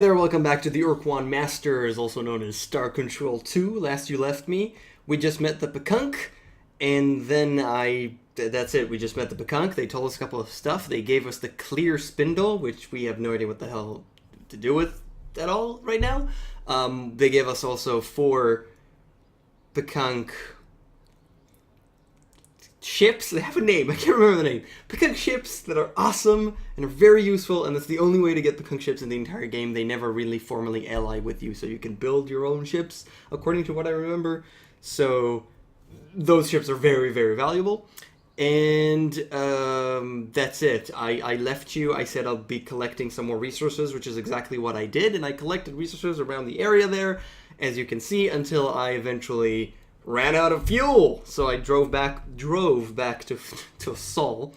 There, welcome back to the Ur-Quan Masters, also known as Star Control 2. Last you left me, we just met the Pikunk, and then that's it, we just met the Pikunk. They told us a couple of stuff. They gave us the clear spindle, which we have no idea what the hell to do with at all right now. They gave us also 4 Pikunk ships. They have a name, I can't remember the name. Pikunk ships that are awesome and are very useful, and that's the only way to get Pikunk ships in the entire game. They never really formally ally with you, so you can build your own ships, according to what I remember. So those ships are very, very valuable. And that's it. I left you. I said I'll be collecting some more resources, which is exactly what I did, and I collected resources around the area there, as you can see, until I eventually ran out of fuel, so I drove back to Sol,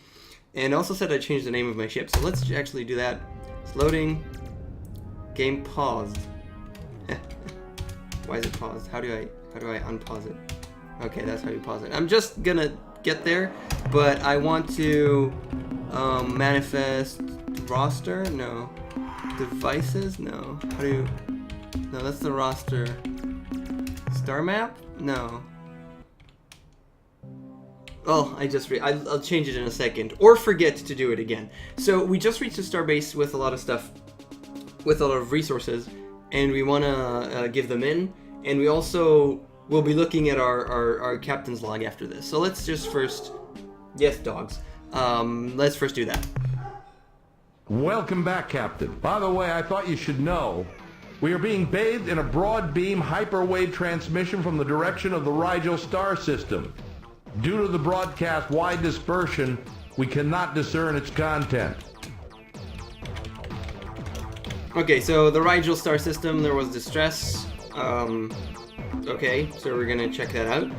and also said I changed the name of my ship. So let's actually do that. It's loading. Game paused. Why is it paused? How do I unpause it? Okay, that's how you pause it. I'm just gonna get there, but I want to manifest roster. No, devices. No. How do you? No, that's the roster. Star map? No. Oh, I'll change it in a second. Or forget to do it again. So we just reached a star base with a lot of stuff, with a lot of resources, and we want to give them in. And we also will be looking at our captain's log after this. So let's just first... Yes, dogs. Let's first do that. Welcome back, Captain. By the way, I thought you should know, we are being bathed in a broad beam hyperwave transmission from the direction of the Rigel star system. Due to the broadcast wide dispersion, we cannot discern its content. Okay, so the Rigel star system, there was distress. Okay, so we're gonna check that out.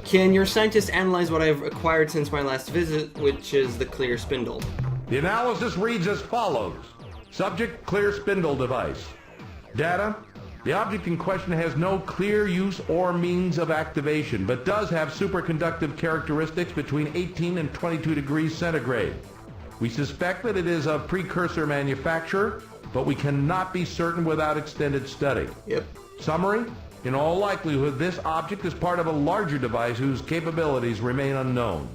Can your scientists analyze what I've acquired since my last visit, which is the clear spindle? The analysis reads as follows. Subject, clear spindle device. Data, the object in question has no clear use or means of activation, but does have superconductive characteristics between 18 and 22 degrees centigrade. We suspect that it is a precursor manufacturer, but we cannot be certain without extended study. Yep. Summary, in all likelihood, this object is part of a larger device whose capabilities remain unknown.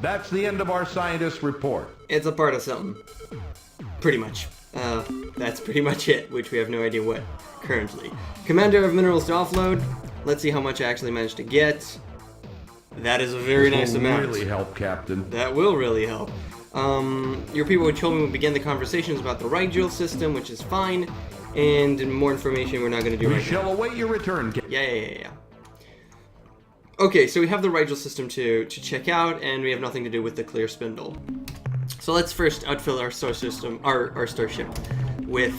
That's the end of our scientist's report. It's a part of something. Pretty much. That's pretty much it, which we have no idea what currently. Commander of minerals to offload. Let's see how much I actually managed to get. That is a very nice amount. That will really help, Captain. That will really help. Your people told me we begin the conversations about the Rigel system, which is fine, and more information we're not going to do right now. We shall await your return, Captain. Yeah. Okay, so we have the Rigel system to check out, and we have nothing to do with the clear spindle. So let's first outfill our star system, our starship, with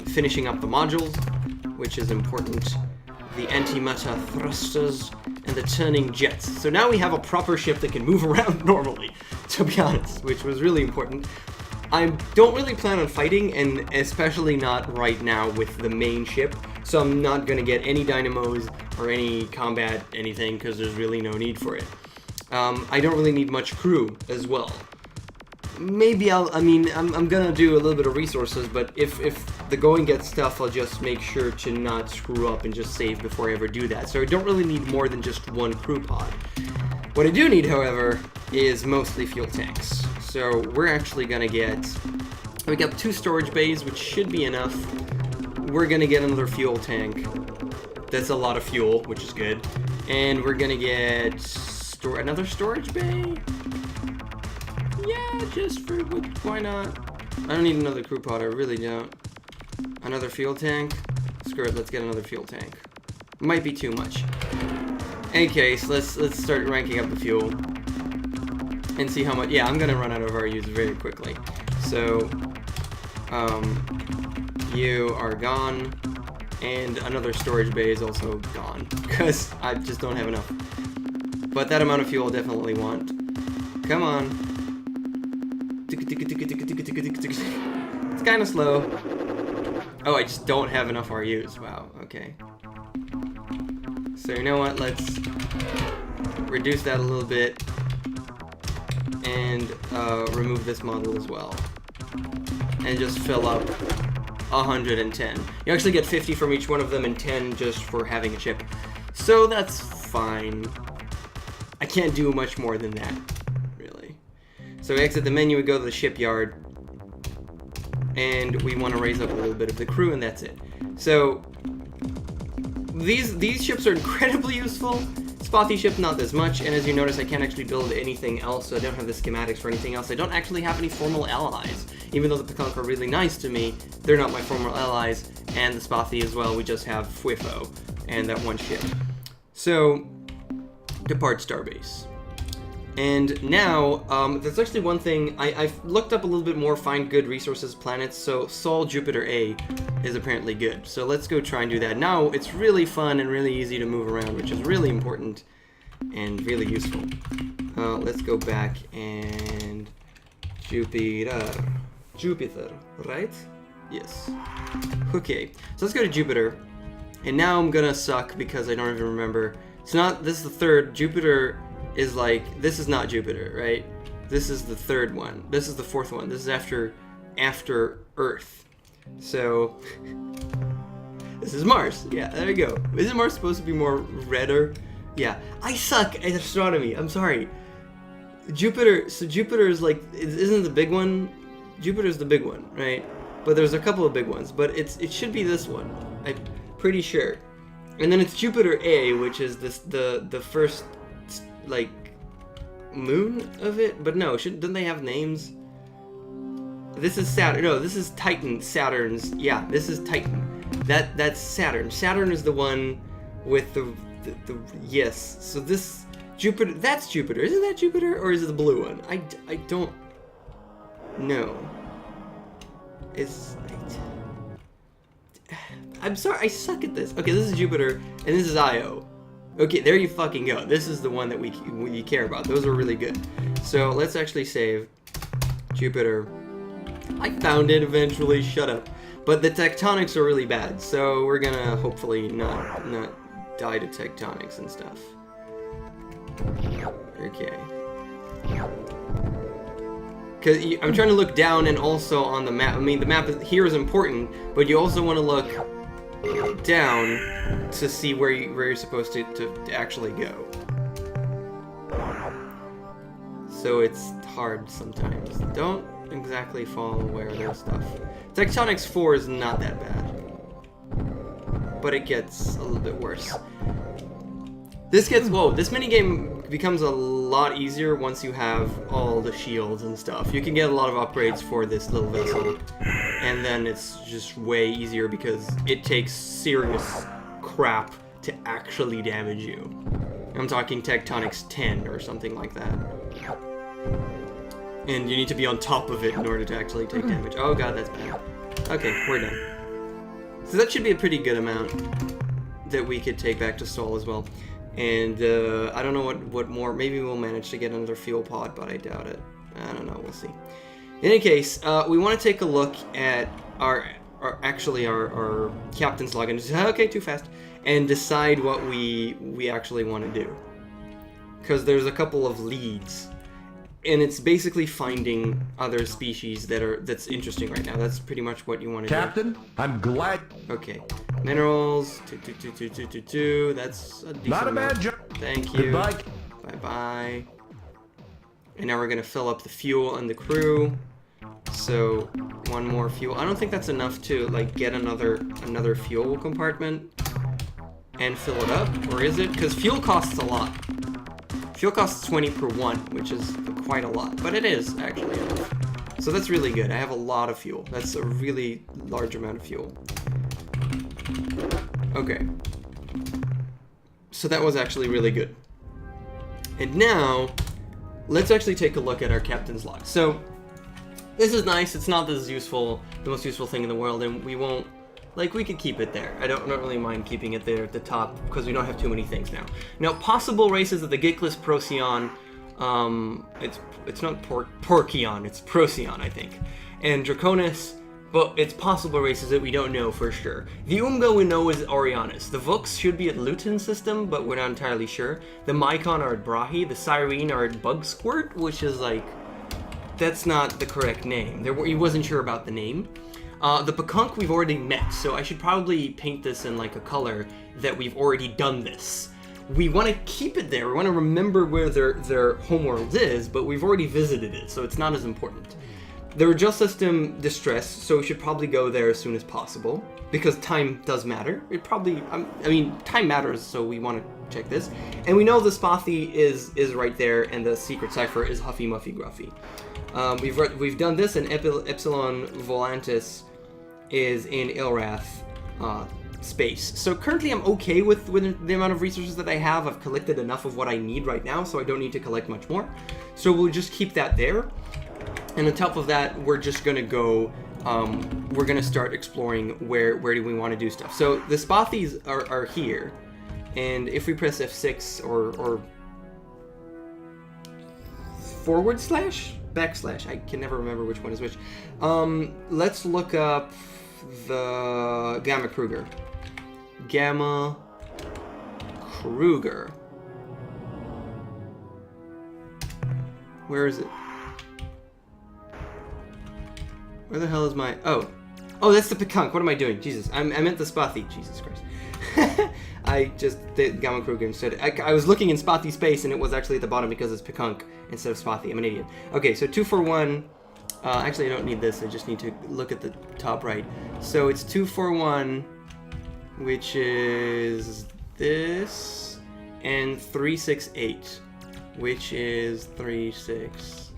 finishing up the modules, which is important, the antimatter thrusters, and the turning jets. So now we have a proper ship that can move around normally, to be honest, which was really important. I don't really plan on fighting, and especially not right now with the main ship, so I'm not going to get any dynamos or any combat anything, because there's really no need for it. I don't really need much crew as well. Maybe I'm gonna do a little bit of resources, but if the going gets tough, I'll just make sure to not screw up and just save before I ever do that. So I don't really need more than just 1 crew pod. What I do need, however, is mostly fuel tanks. So we're actually gonna we got 2 storage bays, which should be enough. We're gonna get another fuel tank. That's a lot of fuel, which is good. And we're gonna get another storage bay. Yeah, just for, why not? I don't need another crew pod, I really don't. Another fuel tank? Screw it, let's get another fuel tank. Might be too much. Any case, let's start ranking up the fuel. And see how much, yeah, I'm gonna run out of RUs very quickly. So, you are gone. And another storage bay is also gone, because I just don't have enough. But that amount of fuel I'll definitely want. Come on. It's kind of slow. Oh, I just don't have enough RUs. Wow, okay. So you know what, let's reduce that a little bit and remove this model as well. And just fill up 110. You actually get 50 from each one of them and 10 just for having a chip. So that's fine. I can't do much more than that, really. So we exit the menu, we go to the shipyard, and we want to raise up a little bit of the crew, and that's it. So these ships are incredibly useful. Spathi ship, not as much, and as you notice, I can't actually build anything else, so I don't have the schematics for anything else. I don't actually have any formal allies. Even though the Pekunk are really nice to me, they're not my formal allies, and the Spathi as well. We just have Fwifo and that one ship. So, depart Starbase. And now, there's actually one thing, I've looked up a little bit more, find good resources, planets, so Sol Jupiter A is apparently good. So let's go try and do that. Now, it's really fun and really easy to move around, which is really important and really useful. Let's go back and Jupiter, right? Yes. Okay, so let's go to Jupiter. And now I'm gonna suck because I don't even remember. It's not, this is the third, Jupiter is like, this is not Jupiter, right? This is the third one. This is the fourth one. This is after Earth. So, this is Mars. Yeah, there you go. Isn't Mars supposed to be more redder? Yeah, I suck at astronomy. I'm sorry. Jupiter, so Jupiter is like, isn't the big one? Jupiter's the big one, right? But there's a couple of big ones, but it should be this one. I'm pretty sure. And then it's Jupiter A, which is the first, like, moon of it, but no, didn't they have names? This is Saturn. No, this is Titan. Saturn's. Yeah, this is Titan. That's Saturn. Saturn is the one with the yes. So this Jupiter. That's Jupiter. Isn't that Jupiter, or is it the blue one? I don't know. I'm sorry. I suck at this. Okay, this is Jupiter, and this is Io. Okay, there you fucking go. This is the one that we care about. Those are really good. So let's actually save Jupiter. I found it eventually. Shut up. But the tectonics are really bad, so we're gonna hopefully not die to tectonics and stuff. Okay. Because I'm trying to look down and also on the map. I mean, the map here is important, but you also want to look down to see where you're supposed to actually go. So it's hard sometimes. Don't exactly follow where there's stuff. Tectonics 4 is not that bad, but it gets a little bit worse. This minigame becomes a lot easier once you have all the shields and stuff. You can get a lot of upgrades for this little vessel, and then it's just way easier because it takes serious crap to actually damage you. I'm talking Tectonics 10 or something like that. And you need to be on top of it in order to actually take damage. Oh god, that's bad. Okay, we're done. So that should be a pretty good amount that we could take back to Sol as well. And I don't know what more. Maybe we'll manage to get another fuel pod, but I doubt it. I don't know. We'll see. In any case, we want to take a look at our captain's log and okay, too fast, and decide what we actually want to do. Because there's a couple of leads, and it's basically finding other species that's interesting right now. That's pretty much what you want to do. Captain, I'm glad. Okay. Minerals, 2. That's a decent Not a bad amount. job. Thank you. Goodbye. Bye-bye. And now we're gonna fill up the fuel and the crew. So, one more fuel. I don't think that's enough to, like, get another fuel compartment and fill it up, or is it? Because fuel costs a lot. Fuel costs 20 per one, which is quite a lot, but it is actually enough. So that's really good. I have a lot of fuel. That's a really large amount of fuel. Okay. So that was actually really good. And now, let's actually take a look at our captain's log. So, this is nice. It's not the most useful thing in the world, and we won't, like, we could keep it there. I don't really mind keeping it there at the top, because we don't have too many things now. Now, possible races of the Gickless Procyon, it's not Porcion, it's Procyon, I think. And Draconis, but it's possible races that we don't know for sure. The Umgah we know is Orianus. The Vux should be at Luton system, but we're not entirely sure. The Mycon are at Brahi. The Cyrene are at Bugsquirt, which is like, that's not the correct name. He wasn't sure about the name. The Pekunk we've already met, so I should probably paint this in like a color that we've already done this. We want to keep it there. We want to remember where their homeworld is, but we've already visited it, so it's not as important. The Rigel system distressed, so we should probably go there as soon as possible, because time does matter. It probably, I mean, time matters, so we want to check this. And we know the Spathi is right there, and the secret cipher is Huffy Muffy Gruffy. We've done this, and Epsilon Volantis is in Ilrath space. So currently I'm okay with the amount of resources that I have. I've collected enough of what I need right now, so I don't need to collect much more. So we'll just keep that there. And on top of that, we're just gonna go, we're gonna start exploring where do we want to do stuff. So the Spathis are here, and if we press F6 or / backslash, I can never remember which one is which. Let's look up the Gamma Kruger. Gamma Kruger. Where is it? Where the hell is my... Oh, that's the Pekunk. What am I doing? Jesus, I meant the Spathi. Jesus Christ. I just did Gamma Kruger instead. I was looking in Spathi space, and it was actually at the bottom because it's Pekunk instead of Spathi. I'm an idiot. Okay, so 241. Actually, I don't need this. I just need to look at the top right. So it's 241, which is this, and 368, which is 3, 6,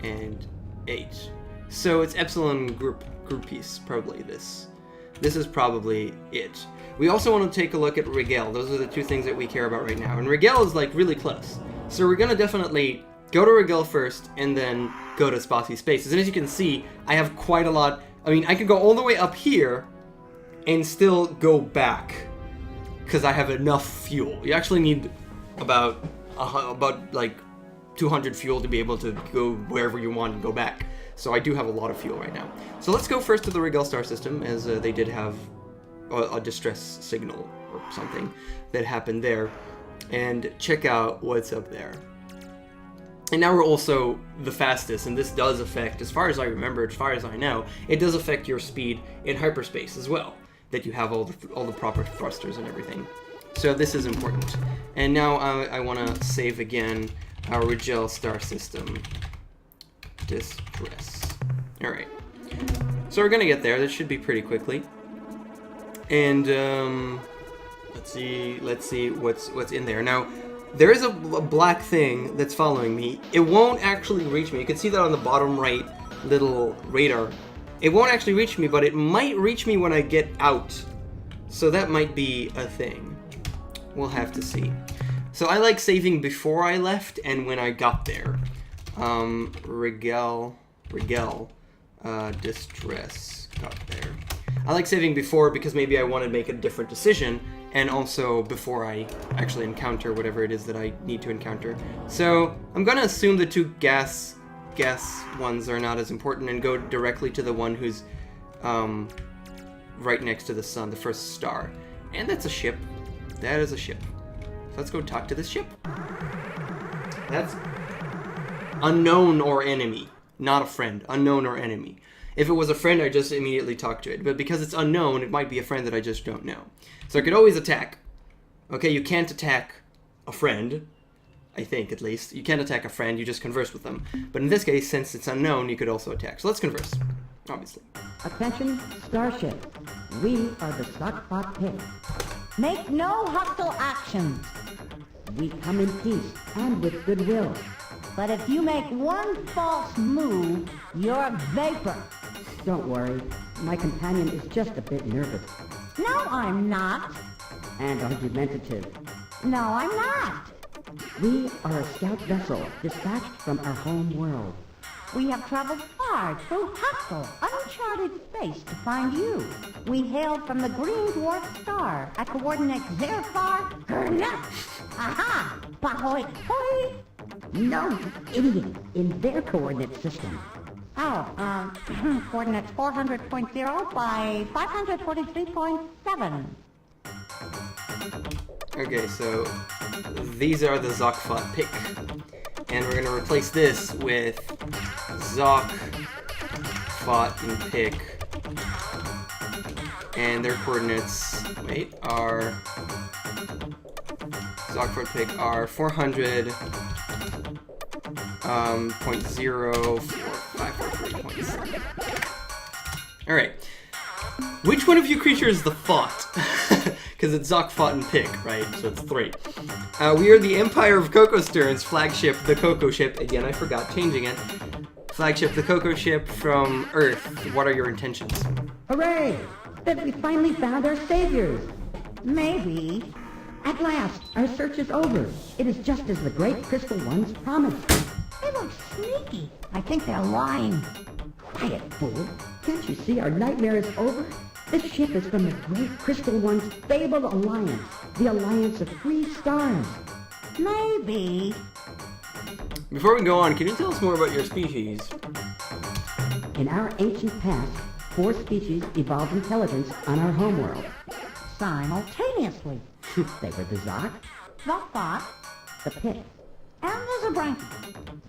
and 8. So it's Epsilon group piece, probably this. This is probably it. We also want to take a look at Rigel. Those are the two things that we care about right now. And Rigel is like really close. So we're going to definitely go to Rigel first and then go to Spathi Spaces. And as you can see, I have quite a lot. I mean, I could go all the way up here and still go back because I have enough fuel. You actually need about like 200 fuel to be able to go wherever you want and go back. So I do have a lot of fuel right now. So let's go first to the Rigel star system, as they did have a distress signal or something that happened there, and check out what's up there. And now we're also the fastest, and this does affect, as far as I remember, as far as I know, it does affect your speed in hyperspace as well, that you have all the proper thrusters and everything. So this is important. And now I want to save again our Rigel star system. Distress. Alright. So we're gonna get there. This should be pretty quickly. And let's see what's in there. Now, there is a black thing that's following me. It won't actually reach me. You can see that on the bottom right little radar. It won't actually reach me, but it might reach me when I get out. So that might be a thing. We'll have to see. So I like saving before I left and when I got there. Rigel, distress, got there. I like saving before because maybe I want to make a different decision, and also before I actually encounter whatever it is that I need to encounter. So I'm gonna assume the two gas ones are not as important and go directly to the one who's right next to the sun, the first star. And that's a ship. That is a ship. So let's go talk to this ship. That's unknown or enemy, not a friend. Unknown or enemy. If it was a friend, I just immediately talk to it. But because it's unknown, it might be a friend that I just don't know. So I could always attack. Okay, you can't attack a friend. I think, at least. You can't attack a friend, you just converse with them. But in this case, since it's unknown, you could also attack. So let's converse, obviously. Attention, Starship. We are the Zoc-Fot-Pik. Make no hostile actions. We come in peace and with goodwill. But if you make one false move, you're vapor. Don't worry, my companion is just a bit nervous. No, I'm not. And argumentative. No, I'm not. We are a scout vessel dispatched from our home world. We have traveled far through hostile, uncharted space to find you. We hailed from the green dwarf star at coordinates Zerfar Gernat. Aha! Bahoy hoi! No, idiot, in their coordinate system. Oh, coordinates 400.0 by 543.7. Okay, so these are the Zoc-Fot-Pik. And we're going to replace this with Zoc-Fot-Pik. Zoc-Fot-Pik, and their coordinates, are Zoc-Fot-Pik are 400.04543.7. All right. Which one of you creatures is the Fot? Because it's Zoc-Fot-Pik, right? So it's 3. We are the Empire of KOKOStern's flagship, the Koko ship. Again, I forgot changing it. Flagship, the Koko ship from Earth. What are your intentions? Hooray! That we finally found our saviors. Maybe. At last, our search is over. It is just as the great crystal ones promised. They look sneaky. I think they're lying. Quiet, fool. Can't you see our nightmare is over? This ship is from the great crystal one's fabled alliance. The alliance of 3 stars. Maybe. Before we go on, can you tell us more about your species? In our ancient past, 4 species evolved intelligence on our homeworld. Simultaneously. They were the Zoc, the Fot, the Pik, and the Zabranki.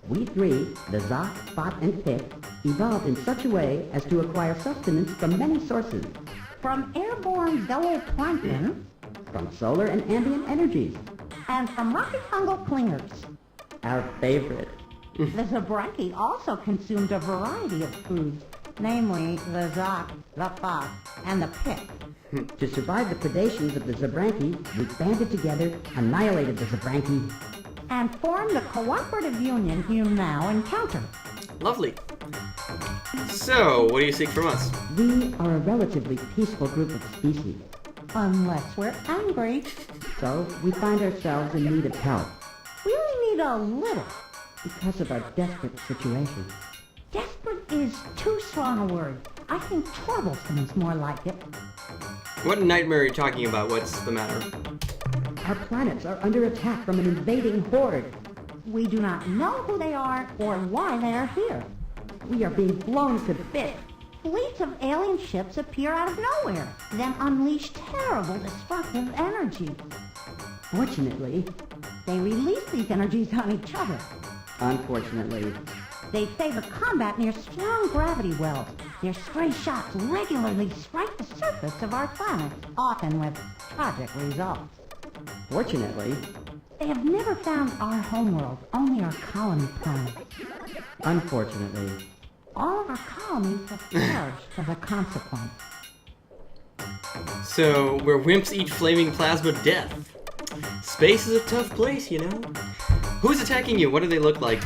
We 3, the Zoc, Fot, and Pik, evolved in such a way as to acquire sustenance from many sources. From airborne zooplankton, from solar and ambient energies, and from rocky fungal clingers. Our favorite. The Zabranki also consumed a variety of foods, namely the Zoc, the Fot, and the Pik. To survive the predations of the Zabranki, we banded together, annihilated the Zabranki, and formed the cooperative union you now encounter. Lovely. So, what do you seek from us? We are a relatively peaceful group of species. Unless we're angry. So, we find ourselves in need of help. We only need a little. Because of our desperate situation. Desperate is too strong a word. I think troublesome's more like it. What nightmare are you talking about? What's the matter? Our planets are under attack from an invading horde. We do not know who they are or why they are here. We are being blown to bits. Fleets of alien ships appear out of nowhere, then unleash terrible destructive energy. Fortunately, they release these energies on each other. Unfortunately, they favor combat near strong gravity wells. Their stray shots regularly strike the surface of our planet, often with tragic results. Fortunately, they have never found our homeworld, only our colony planet. Unfortunately, all of our colonies have perished as a consequence. So, where wimps eat flaming plasma death. Space is a tough place, you know? Who's attacking you? What do they look like?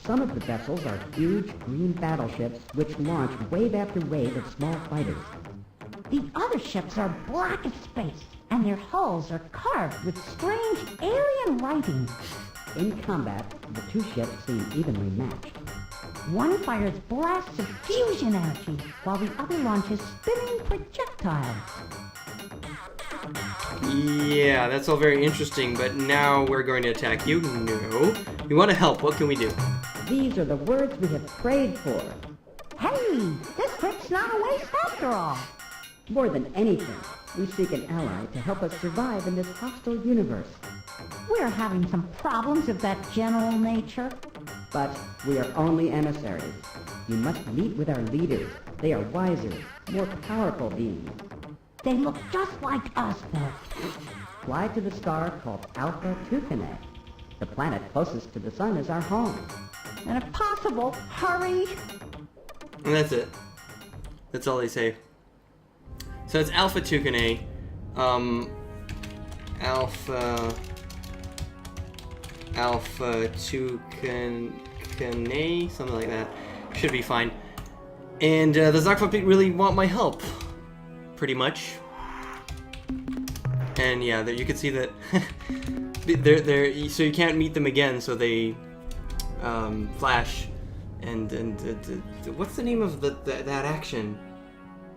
Some of the vessels are huge green battleships which launch wave after wave of small fighters. The other ships are black as space, and their hulls are carved with strange alien writing. In combat, the 2 ships seem evenly matched. One fires blasts of fusion energy, while the other launches spinning projectiles. Yeah, that's all very interesting, but now we're going to attack you? No. We want to help. What can we do? These are the words we have prayed for. Hey, this trip's not a waste after all. More than anything, we seek an ally to help us survive in this hostile universe. We're having some problems of that general nature. But we are only emissaries. You must meet with our leaders. They are wiser, more powerful beings. They look just like us, though. Fly to the star called Alpha Tucanae. The planet closest to the sun is our home. And if possible, hurry! And that's it. That's all they say. So it's Alpha Tucanae. Alpha Tucanae, something like that. Should be fine. And the Zoc-Fot-Pik really want my help. Pretty much. And yeah, you can see that they're so you can't meet them again, so they flash and what's the name of that action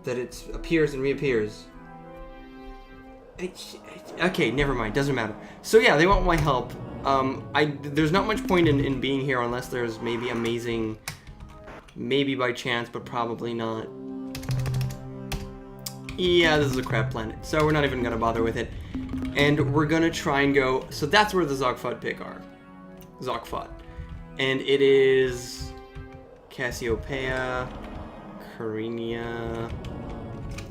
that it appears and reappears? Okay, never mind, doesn't matter. So yeah, they want my help. There's not much point in being here unless there's maybe amazing, maybe by chance, but probably not. Yeah, this is a crap planet, so we're not even gonna bother with it. And we're gonna try and go, so that's where the Zoc-Fot-Pik are. Zoc-Fot. And it is Cassiopeia, Carinia.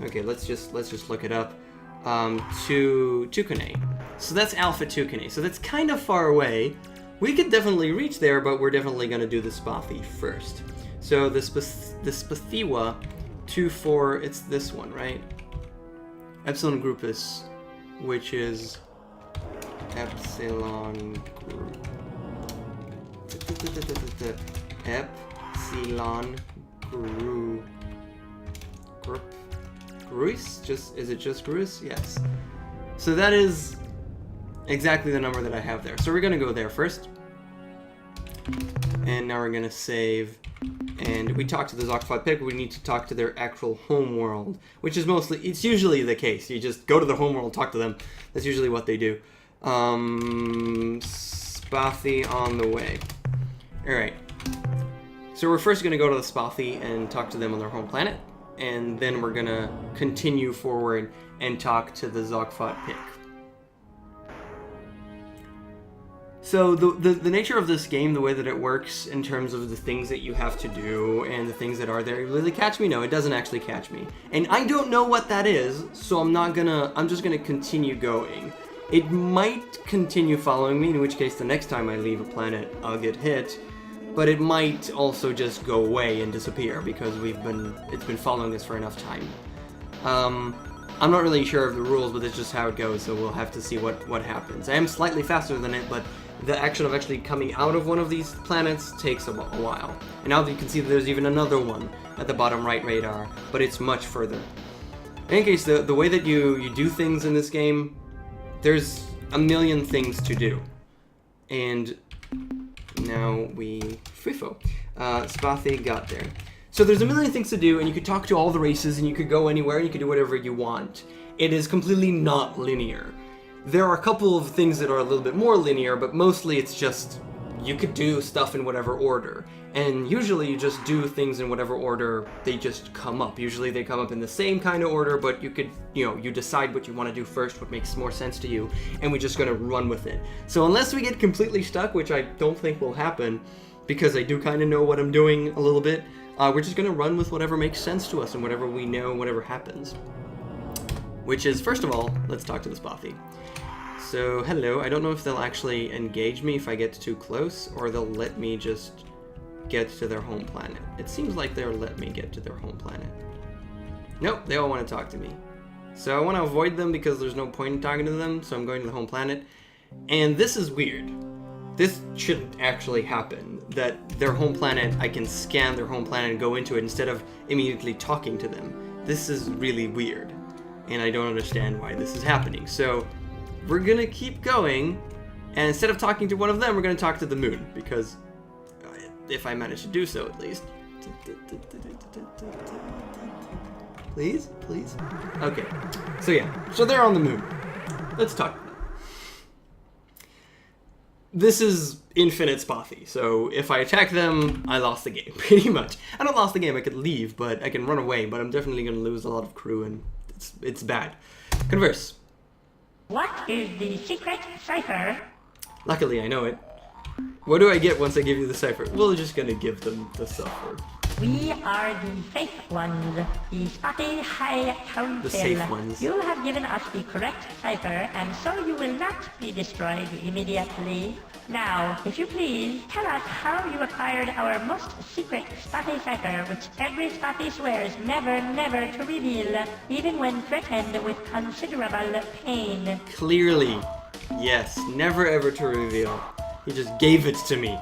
Okay, let's just look it up. To Tucanae. So that's Alpha Tucanae. So that's kind of far away. We could definitely reach there, but we're definitely going to do the Spathi first. So the Spathiwa 2-4, it's this one, right? Epsilon Groupus, which is Epsilon Group. Epsilon Group. Gruis? Is it just Gruis? Yes. So that is exactly the number that I have there. So we're gonna go there first. And now we're gonna save. And we talked to the Zoc-Fot-Pik, we need to talk to their actual homeworld, which is it's usually the case. You just go to the homeworld, talk to them. That's usually what they do. Spathi on the way. Alright. So we're first gonna go to the Spathi and talk to them on their home planet. And then we're gonna continue forward and talk to the Zoc-Fot-Pik. So the nature of this game, the way that it works in terms of the things that you have to do and the things that are there, will they catch me? No, it doesn't actually catch me. And I don't know what that is, so I'm just gonna continue going. It might continue following me, in which case the next time I leave a planet, I'll get hit. But it might also just go away and disappear because it's been following us for enough time. I'm not really sure of the rules, but it's just how it goes, so we'll have to see what happens. I am slightly faster than it, but the action of actually coming out of one of these planets takes a while. And now that you can see that there's even another one at the bottom right radar, but it's much further. In any case, the way that you do things in this game, there's a million things to do. And now Spathi got there. So there's a million things to do, and you could talk to all the races, and you could go anywhere, and you could do whatever you want. It is completely not linear. There are a couple of things that are a little bit more linear, but mostly it's just, you could do stuff in whatever order. And usually you just do things in whatever order they just come up. Usually they come up in the same kind of order, but you could, you decide what you want to do first, what makes more sense to you, and we're just going to run with it. So unless we get completely stuck, which I don't think will happen, because I do kind of know what I'm doing a little bit, we're just going to run with whatever makes sense to us and whatever we know, whatever happens. Which is, first of all, let's talk to the Spathi. So, hello, I don't know if they'll actually engage me if I get too close, or they'll let me just get to their home planet. It seems like they'll let me get to their home planet. Nope, they all want to talk to me. So I want to avoid them because there's no point in talking to them, so I'm going to the home planet. And this is weird. This shouldn't actually happen, that their home planet, I can scan their home planet and go into it instead of immediately talking to them. This is really weird, and I don't understand why this is happening. So we're gonna keep going, and instead of talking to one of them, we're gonna talk to the moon, because if I manage to do so at least. Please? Please? Okay. So yeah, so they're on the moon. Let's talk. This is infinite Spathi, so if I attack them, I lost the game, pretty much. I don't lost the game, I could leave, but I can run away, but I'm definitely gonna lose a lot of crew, and it's bad. Converse. What is the secret cipher? Luckily, I know it. What do I get once I give you the cipher? We're just gonna give them the cipher. We are the safe ones, the Spathi High Council. The safe ones. You have given us the correct cipher, and so you will not be destroyed immediately. Now, if you please, tell us how you acquired our most secret Spathi cipher, which every Spathi swears never, never to reveal, even when threatened with considerable pain. Clearly, yes, never ever to reveal. He just gave it to me.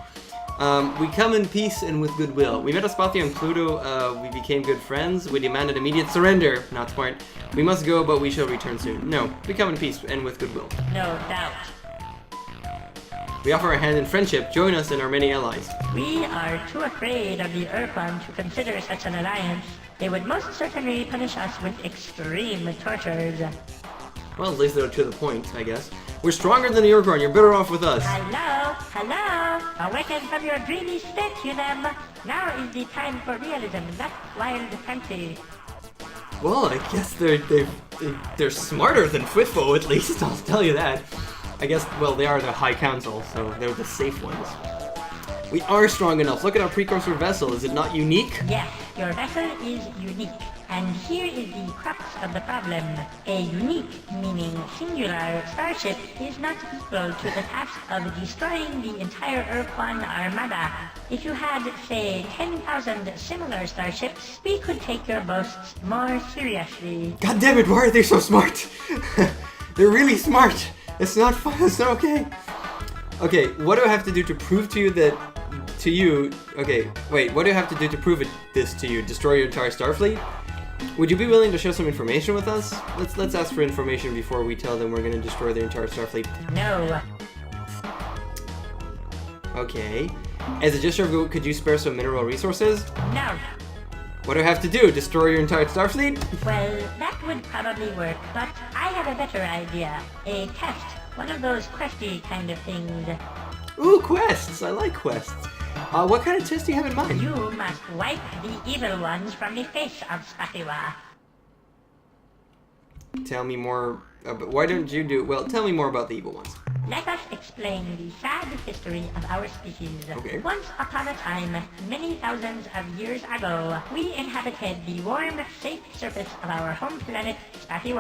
We come in peace and with goodwill. We met a Spathi on Pluto, we became good friends, we demanded immediate surrender. Not smart. We must go, but we shall return soon. No, we come in peace and with goodwill. No doubt. We offer our hand in friendship. Join us and our many allies. We are too afraid of the Ur-Quan to consider such an alliance. They would most certainly punish us with extreme tortures. Well, at least they're to the point, I guess. We're stronger than the Ur-Quan. You're better off with us. Hello, hello. Awaken from your dreamy state, you them. Now is the time for realism, not wild fancy. Well, I guess they're smarter than Fwitfo, at least. I'll tell you that. I guess, well, they are the High Council, so they're the safe ones. We are strong enough. Look at our precursor vessel. Is it not unique? Yes, your vessel is unique. And here is the crux of the problem. A unique, meaning singular, starship is not equal to the task of destroying the entire Ur-Quan armada. If you had, say, 10,000 similar starships, we could take your boasts more seriously. God damn it, why are they so smart? They're really smart. It's not fun, it's not okay. Okay, what do I have to do to prove to you that... Okay, wait, what do I have to do to prove this to you? Destroy your entire Starfleet? Would you be willing to share some information with us? Let's ask for information before we tell them we're gonna destroy their entire Starfleet. No. Okay. As a gesture of goodwill, could you spare some mineral resources? No. What do I have to do? Destroy your entire Starfleet? Well, that would probably work, but I have a better idea. A test. One of those questy kind of things. Ooh, quests! I like quests. What kind of test do you have in mind? You must wipe the evil ones from the face of Spathi. Tell me more about... Why don't you do... Well, tell me more about the evil ones. Let us explain the sad history of our species. Okay. Once upon a time, many thousands of years ago, we inhabited the warm, safe surface of our home planet, Spathi.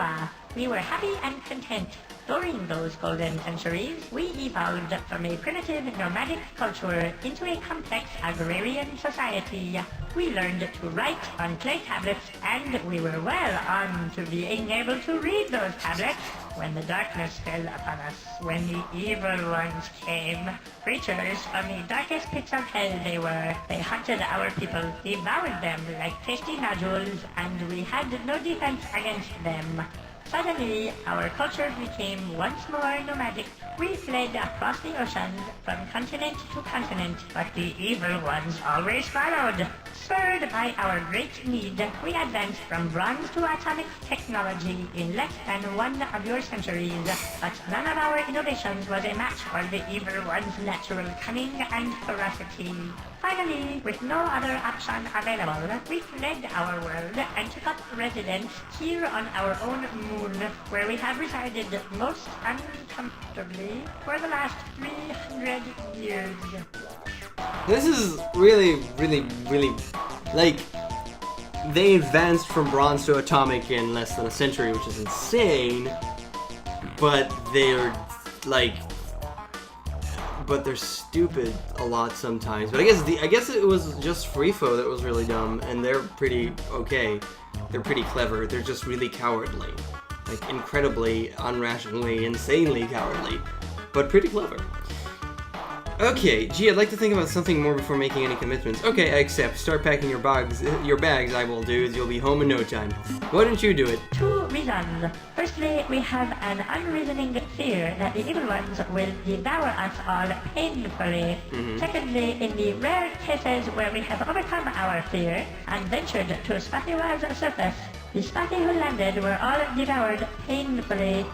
We were happy and content. During those golden centuries, we evolved from a primitive nomadic culture into a complex agrarian society. We learned to write on clay tablets, and we were well on to being able to read those tablets when the darkness fell upon us, when the evil ones came. Creatures from the darkest pits of hell they were. They hunted our people, devoured them like tasty nodules, and we had no defense against them. Suddenly, our culture became once more nomadic. We fled across the oceans from continent to continent, but the evil ones always followed. Spurred by our great need, we advanced from bronze to atomic technology in less than one of your centuries. But none of our innovations was a match for the evil ones' natural cunning and ferocity. Finally, with no other option available, we fled our world and took up residence here on our own moon, where we have resided most uncomfortably for the last 300 years. This is really, like, they advanced from bronze to atomic in less than a century, which is insane, but they're stupid a lot sometimes. But I guess it was just Freefo that was really dumb, and they're pretty okay. They're pretty clever. They're just really cowardly. Like, incredibly, unrationally, insanely cowardly, but pretty clever. Okay, gee, I'd like to think about something more before making any commitments. Okay, I accept. Start packing your bags, I will do, as you'll be home in no time. Why don't you do it? 2 reasons. Firstly, we have an unreasoning fear that the evil ones will devour us all painfully. Secondly, in the rare cases where we have overcome our fear and ventured to Spathi's surface, the Spathi who landed were all devoured painfully.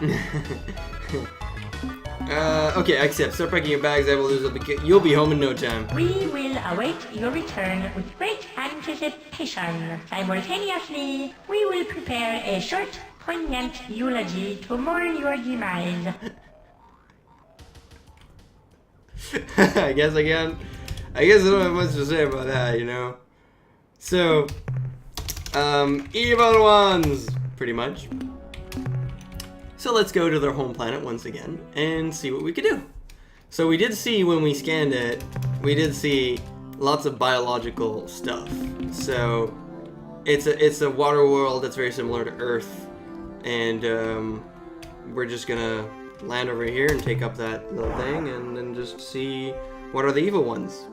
Okay, I accept. Start packing your bags, I will lose. You'll be home in no time. We will await your return with great anticipation. Simultaneously, we will prepare a short, poignant eulogy to mourn your demise. I guess I don't have much to say about that, you know? So, evil ones! Pretty much. So let's go to their home planet once again and see what we could do. So we did see when we scanned it, we did see lots of biological stuff. So it's a water world that's very similar to Earth, and we're just gonna land over here and take up that little thing and then just see what are the evil ones.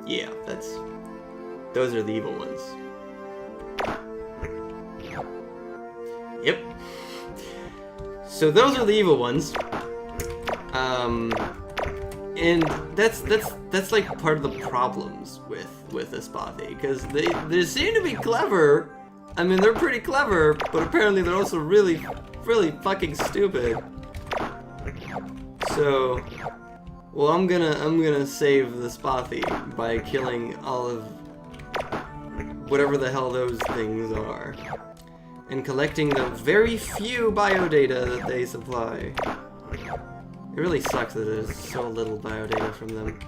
Yeah, those are the evil ones. Yep. So those are the evil ones. And that's like part of the problems with the Spathi, because they seem to be clever. I mean, they're pretty clever, but apparently they're also really fucking stupid. So, well, I'm gonna save the Spathi by killing all of whatever the hell those things are, and collecting the very few biodata that they supply. It really sucks that there's so little biodata from them.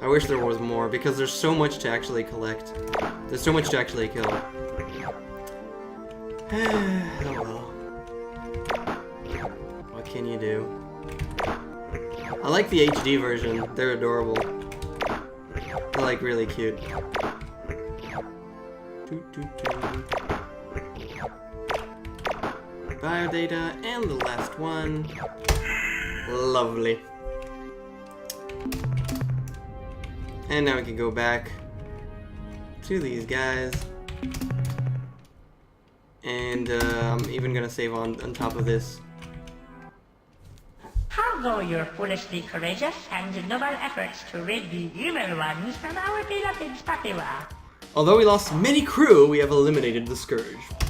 I wish there was more, because there's so much to actually collect. There's so much to actually kill. Oh well. What can you do? I like the HD version. They're adorable. They're like really cute. Biodata, and the last one. Lovely. And now we can go back to these guys. And I'm even gonna save on top of this. How go your foolishly courageous and noble efforts to rid the evil ones from our beloved Spathi? Although we lost many crew, we have eliminated the Scourge.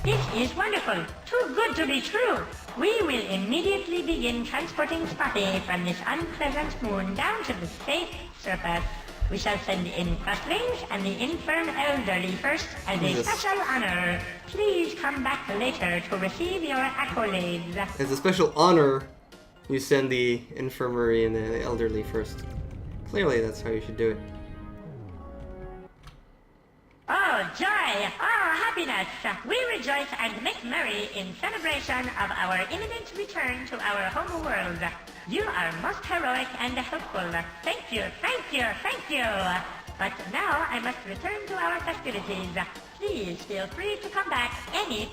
This is wonderful. Too good to be true. We will immediately begin transporting Spathi from this unpleasant moon down to the safe surface. We shall send in Crustlings and the infirm elderly first as a special honor. Please come back later to receive your accolades. As a special honor, you send the infirmary and the elderly first. Clearly, that's how you should do it. Oh, joy! Oh, happiness! We rejoice and make merry in celebration of our imminent return to our home world. You are most heroic and helpful. Thank you, thank you, thank you! But now I must return to our festivities. Please feel free to come back any...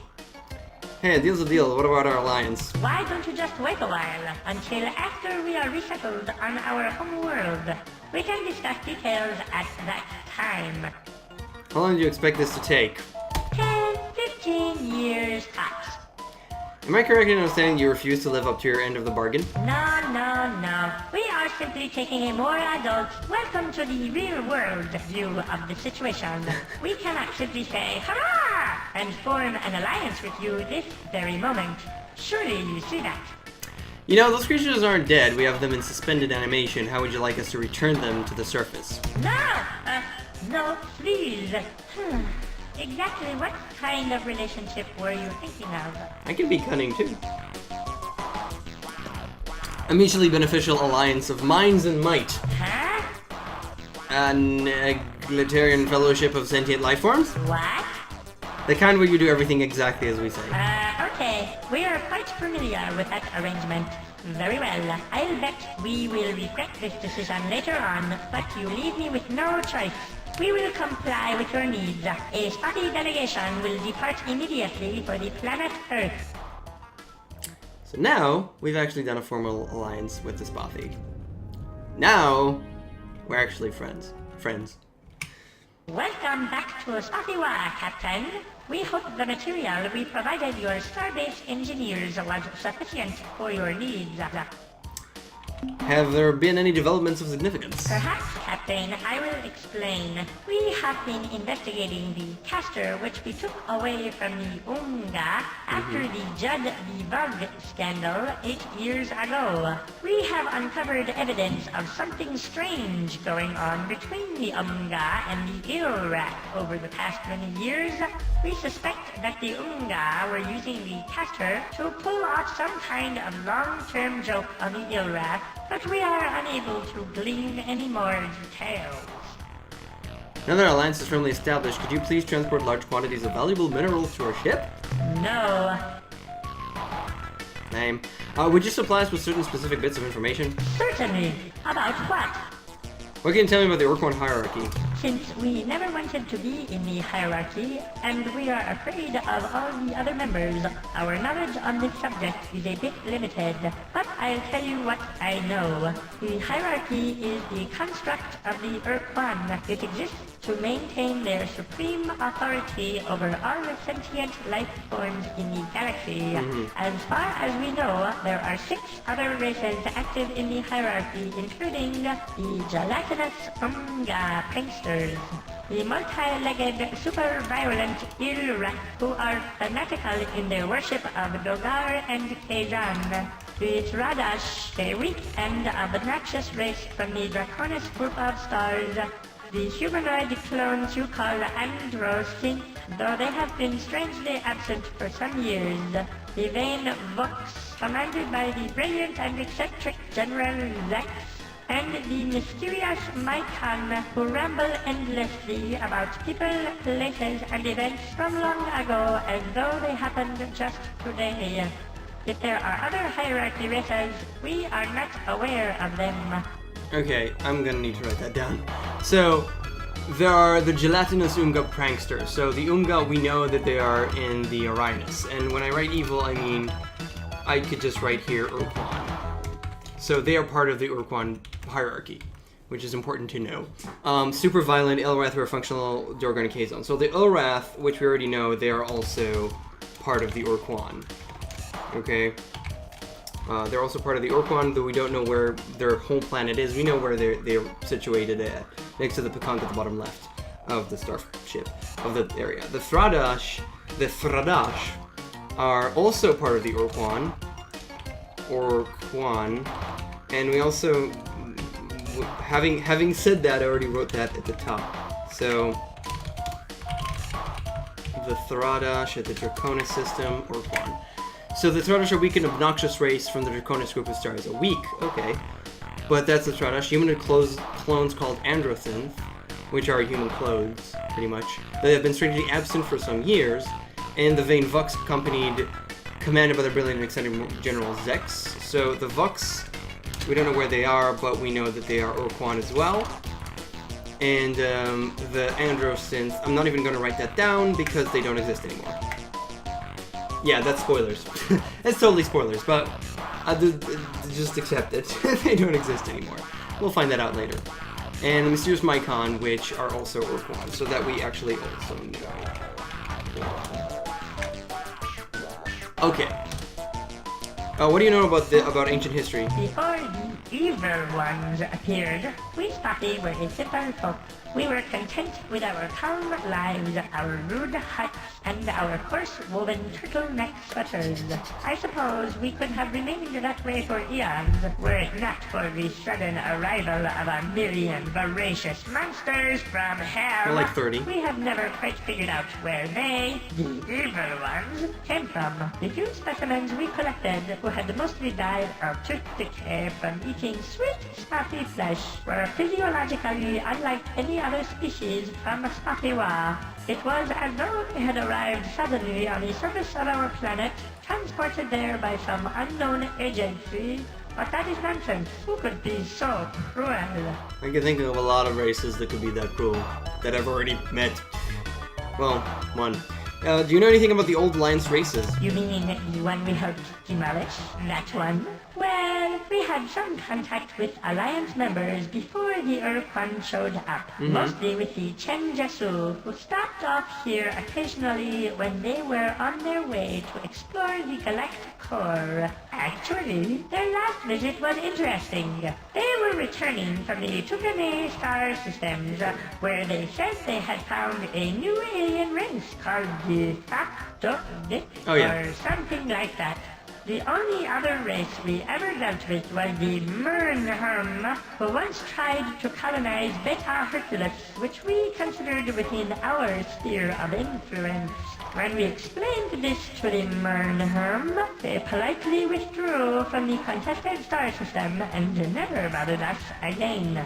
Hey, a deal's a deal. What about our alliance? Why don't you just wait a while until after we are resettled on our home world? We can discuss details at that time. How long do you expect this to take? 10, 15 years tops. Am I correct in understanding you refuse to live up to your end of the bargain? No. We are simply taking a more adult, welcome to the real world view of the situation. We cannot simply say, hurrah! And form an alliance with you this very moment. Surely you see that. You know, those creatures aren't dead. We have them in suspended animation. How would you like us to return them to the surface? No, please. Exactly what kind of relationship were you thinking of? I can be cunning too. A mutually beneficial alliance of minds and might. Huh? An egalitarian fellowship of sentient life forms? What? The kind where you do everything exactly as we say. Okay. We are quite familiar with that arrangement. Very well. I'll bet we will regret this decision later on, but you leave me with no choice. We will comply with your needs. A Spathi delegation will depart immediately for the planet Earth. So now, we've actually done a formal alliance with the Spathi. Now, we're actually friends. Welcome back to Spathiwa, Captain. We hope the material we provided your starbase engineers was sufficient for your needs. Have there been any developments of significance? Perhaps, Captain, I will explain. We have been investigating the caster which we took away from the Umgah after the Judd the Bug scandal 8 years ago. We have uncovered evidence of something strange going on between the Umgah and the Ur-Rat over the past many years. We suspect that the Umgah were using the caster to pull off some kind of long-term joke on the Ur-Rat, but we are unable to glean any more details. Now that our alliance is firmly established, could you please transport large quantities of valuable minerals to our ship? No. Name. Would you supply us with certain specific bits of information? Certainly. About what? What can you tell me about the Ur-Quan hierarchy? Since we never wanted to be in the hierarchy, and we are afraid of all the other members, our knowledge on this subject is a bit limited. But I'll tell you what I know. The hierarchy is the construct of the Ur-Quan. It exists to maintain their supreme authority over all sentient life forms in the galaxy. As far as we know, there are 6 other races active in the hierarchy, including the gelatinous Umgah pranksters, the multi-legged, super-violent Ur-Rat, who are fanatical in their worship of Dogar and Kazan, the Tradash, a weak and obnoxious race from the Draconis group of stars, the humanoid clones you call Androsynth, though they have been strangely absent for some years, the vain Vox, commanded by the brilliant and eccentric General Zex, and the mysterious Mycon who ramble endlessly about people, places, and events from long ago as though they happened just today. If there are other hierarchy races, we are not aware of them. Okay, I'm gonna need to write that down. So, there are the gelatinous Umgah pranksters. So the Umgah, we know that they are in the Uranus. And when I write evil, I mean, I could just write here Ur-Quan. So they are part of the Ur-Quan hierarchy, which is important to know. Super violent, Ilrath who are functional Dorgon K-Zone. So the Ilrath, which we already know, they are also part of the Ur-Quan. Okay? They're also part of the Ur-Quan, though we don't know where their home planet is. We know where they're situated at, next to the Pecanque at the bottom left of the starship, of the area. The Thradash are also part of the Ur-Quan, and we also, having said that, I already wrote that at the top. So, the Thradash at the Draconis system, Ur-Quan. So the Thradash are weak and obnoxious race from the Draconis group of stars. Weak, okay. But that's the Thradash. Human clones called Androsynth, which are human clothes, pretty much. They have been strangely absent for some years, and the Vane Vux commanded by the brilliant and eccentric General Zex. So the Vux, we don't know where they are, but we know that they are Ur-Quan as well. And the Androsynth, I'm not even going to write that down because they don't exist anymore. Yeah, that's spoilers. That's totally spoilers, but just accept it. They don't exist anymore. We'll find that out later. And the mysterious Mycon, which are also Ur-Quan, so that we actually also know. Okay. What do you know about ancient history? Before the evil ones appeared, we Spathi were a simple folk. We were content with our calm lives, our rude huts, and our coarse-woven turtleneck sweaters. I suppose we could have remained that way for eons, were it not for the sudden arrival of a million voracious monsters from hell. We're like 30. We have never quite figured out where they, the evil ones, came from. The few specimens we collected, who had mostly died of tooth decay from eating sweet, Spathi flesh, were physiologically unlike any other species from Spathiwa. It was as though they had arrived suddenly on the surface of our planet, transported there by some unknown agency. But that is nonsense. Who could be so cruel? I can think of a lot of races that could be that cruel, that I've already met. Well, one. Do you know anything about the old Alliance races? You mean the one we helped demolish? That one? Well, we had some contact with Alliance members before the Ur-Quan showed up. Mostly with the Chen Jesu, who stopped off here occasionally when they were on their way to explore the galactic core. Actually, their last visit was interesting. They were returning from the Tukane star systems, where they said they had found a new alien race called the Zoc-Fot-Pik, or something like that. The only other race we ever dealt with was the Mernherm, who once tried to colonize Beta Hercules, which we considered within our sphere of influence. When we explained this to the Mernherm, they politely withdrew from the contested star system and never bothered us again.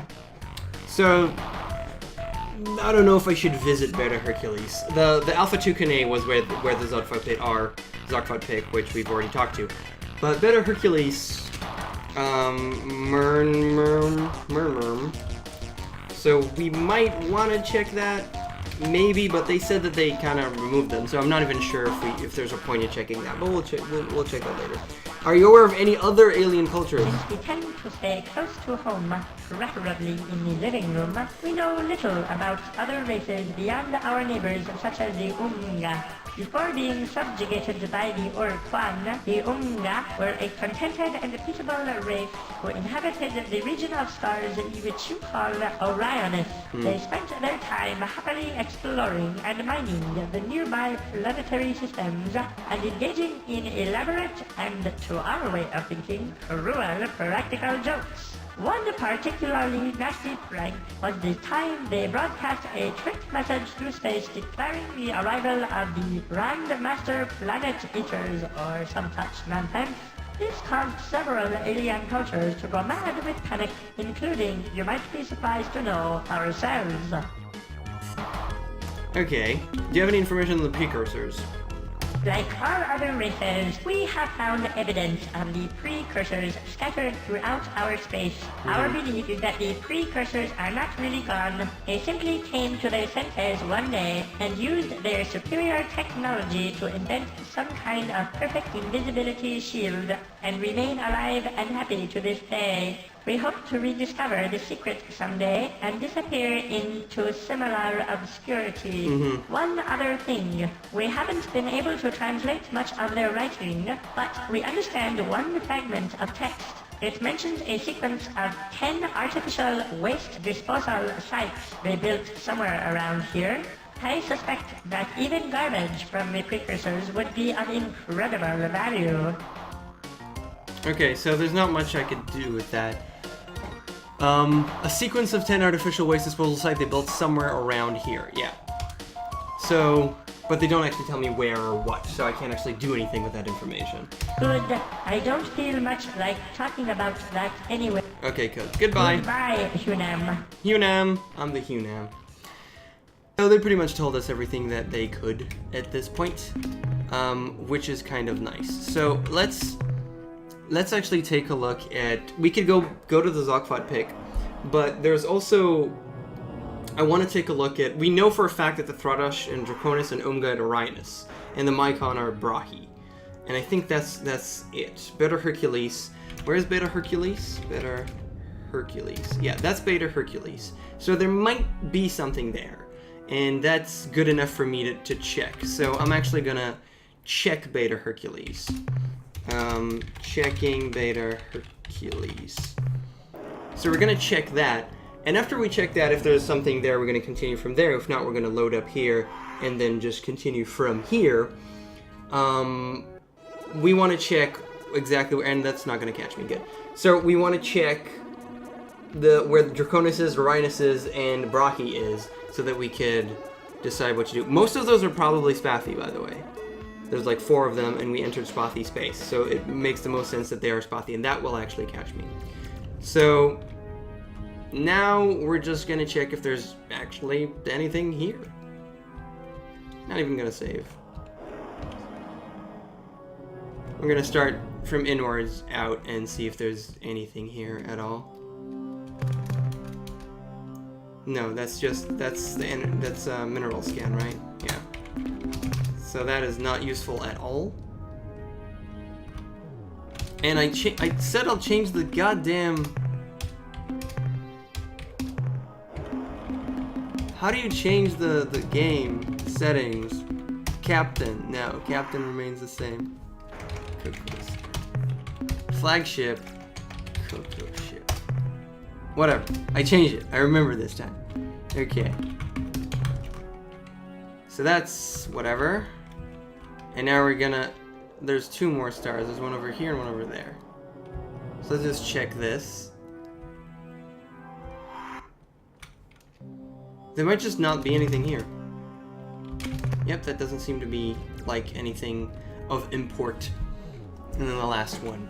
So, I don't know if I should visit Beta Hercules. The Alpha Tucanae was where the Zoc-Fot-Pik are. Zoc-Fot-Pik, which we've already talked to. But Beta Hercules, Mernherm. So we might want to check that, maybe, but they said that they kind of removed them, so I'm not even sure if there's a point in checking that, but we'll check that later. Are you aware of any other alien cultures? We tend to stay close to home, preferably in the living room. We know little about other races beyond our neighbors, such as the Umgah. Before being subjugated by the Ur-Quan, the Umgah were a contented and peaceable race who inhabited the region of stars which you call Orionis. They spent their time happily exploring and mining the nearby planetary systems and engaging in elaborate and, to our way of thinking, cruel practical jokes. One particularly nasty prank was the time they broadcast a tricked message through space declaring the arrival of the Grand Master Planet Eaters or some such nonsense. This caused several alien cultures to go mad with panic, including, you might be surprised to know, ourselves. Okay. Do you have any information on the precursors? Like all other races, we have found evidence of the precursors scattered throughout our space. Our belief is that the precursors are not really gone. They simply came to their senses one day and used their superior technology to invent some kind of perfect invisibility shield and remain alive and happy to this day. We hope to rediscover the secret someday and disappear into similar obscurity. One other thing, we haven't been able to translate much of their writing, but we understand one fragment of text. It mentions a sequence of 10 artificial waste disposal sites they built somewhere around here. I suspect that even garbage from the precursors would be of incredible value. Okay, so there's not much I could do with that. A sequence of 10 artificial waste disposal sites they built somewhere around here, yeah. So, but they don't actually tell me where or what, so I can't actually do anything with that information. Good. I don't feel much like talking about that anyway. Okay, good. Goodbye. Goodbye, Hunam. Hunam. I'm the Hunam. So they pretty much told us everything that they could at this point, which is kind of nice. So let's actually take a look at, we could go to the Zoc-Fot-Pik, but there's also, I want to take a look at, we know for a fact that the Thradosh and Draconis and Umgah and Orionis and the Mycon are Brahi. And I think that's it. Beta Hercules. Where's Beta Hercules? Beta Hercules. Yeah, that's Beta Hercules. So there might be something there. And that's good enough for me to check. So I'm actually gonna check Beta Hercules. Checking Beta Hercules. So we're gonna check that, and after we check that, if there's something there, we're gonna continue from there. If not, we're gonna load up here and then just continue from here. We want to check exactly, and that's not gonna catch me good. So we want to check where the Draconis is, Orionis is, and Brahi is, so that we could decide what to do. Most of those are probably Spathi, by the way. There's like 4 of them, and we entered Spathi space, so it makes the most sense that they are Spathi, and that will actually catch me. So now we're just gonna check if there's actually anything here. Not even gonna save. I'm gonna start from inwards out and see if there's anything here at all. No, that's a mineral scan, right? Yeah. So that is not useful at all. And I said I'll change the goddamn... How do you change the game settings? Captain. No, Captain remains the same. Flagship. KOKOShip. Whatever. I changed it. I remember this time. Okay. So that's whatever. And now we're gonna... There's 2 more stars. There's one over here and one over there. So let's just check this. There might just not be anything here. Yep, that doesn't seem to be like anything of import. And then the last one.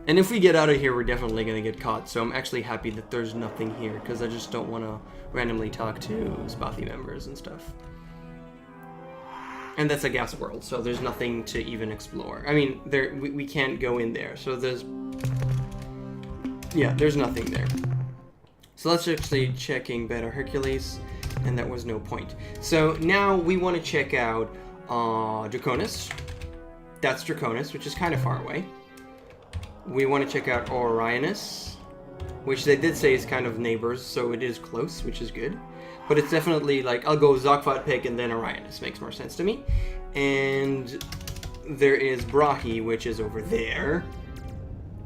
And if we get out of here, we're definitely gonna get caught. So I'm actually happy that there's nothing here, because I just don't want to randomly talk to Spathi members and stuff. And that's a gas world, so there's nothing to even explore. I mean, we can't go in there, so there's... Yeah, there's nothing there. So let's actually checking Beta Hercules, and that was no point. So now we want to check out Draconis. That's Draconis, which is kind of far away. We want to check out Orionis, which they did say is kind of neighbors, so it is close, which is good. But it's definitely like, I'll go Zoc-Fot-Pik and then Orionis. Makes more sense to me. And there is Brahi, which is over there.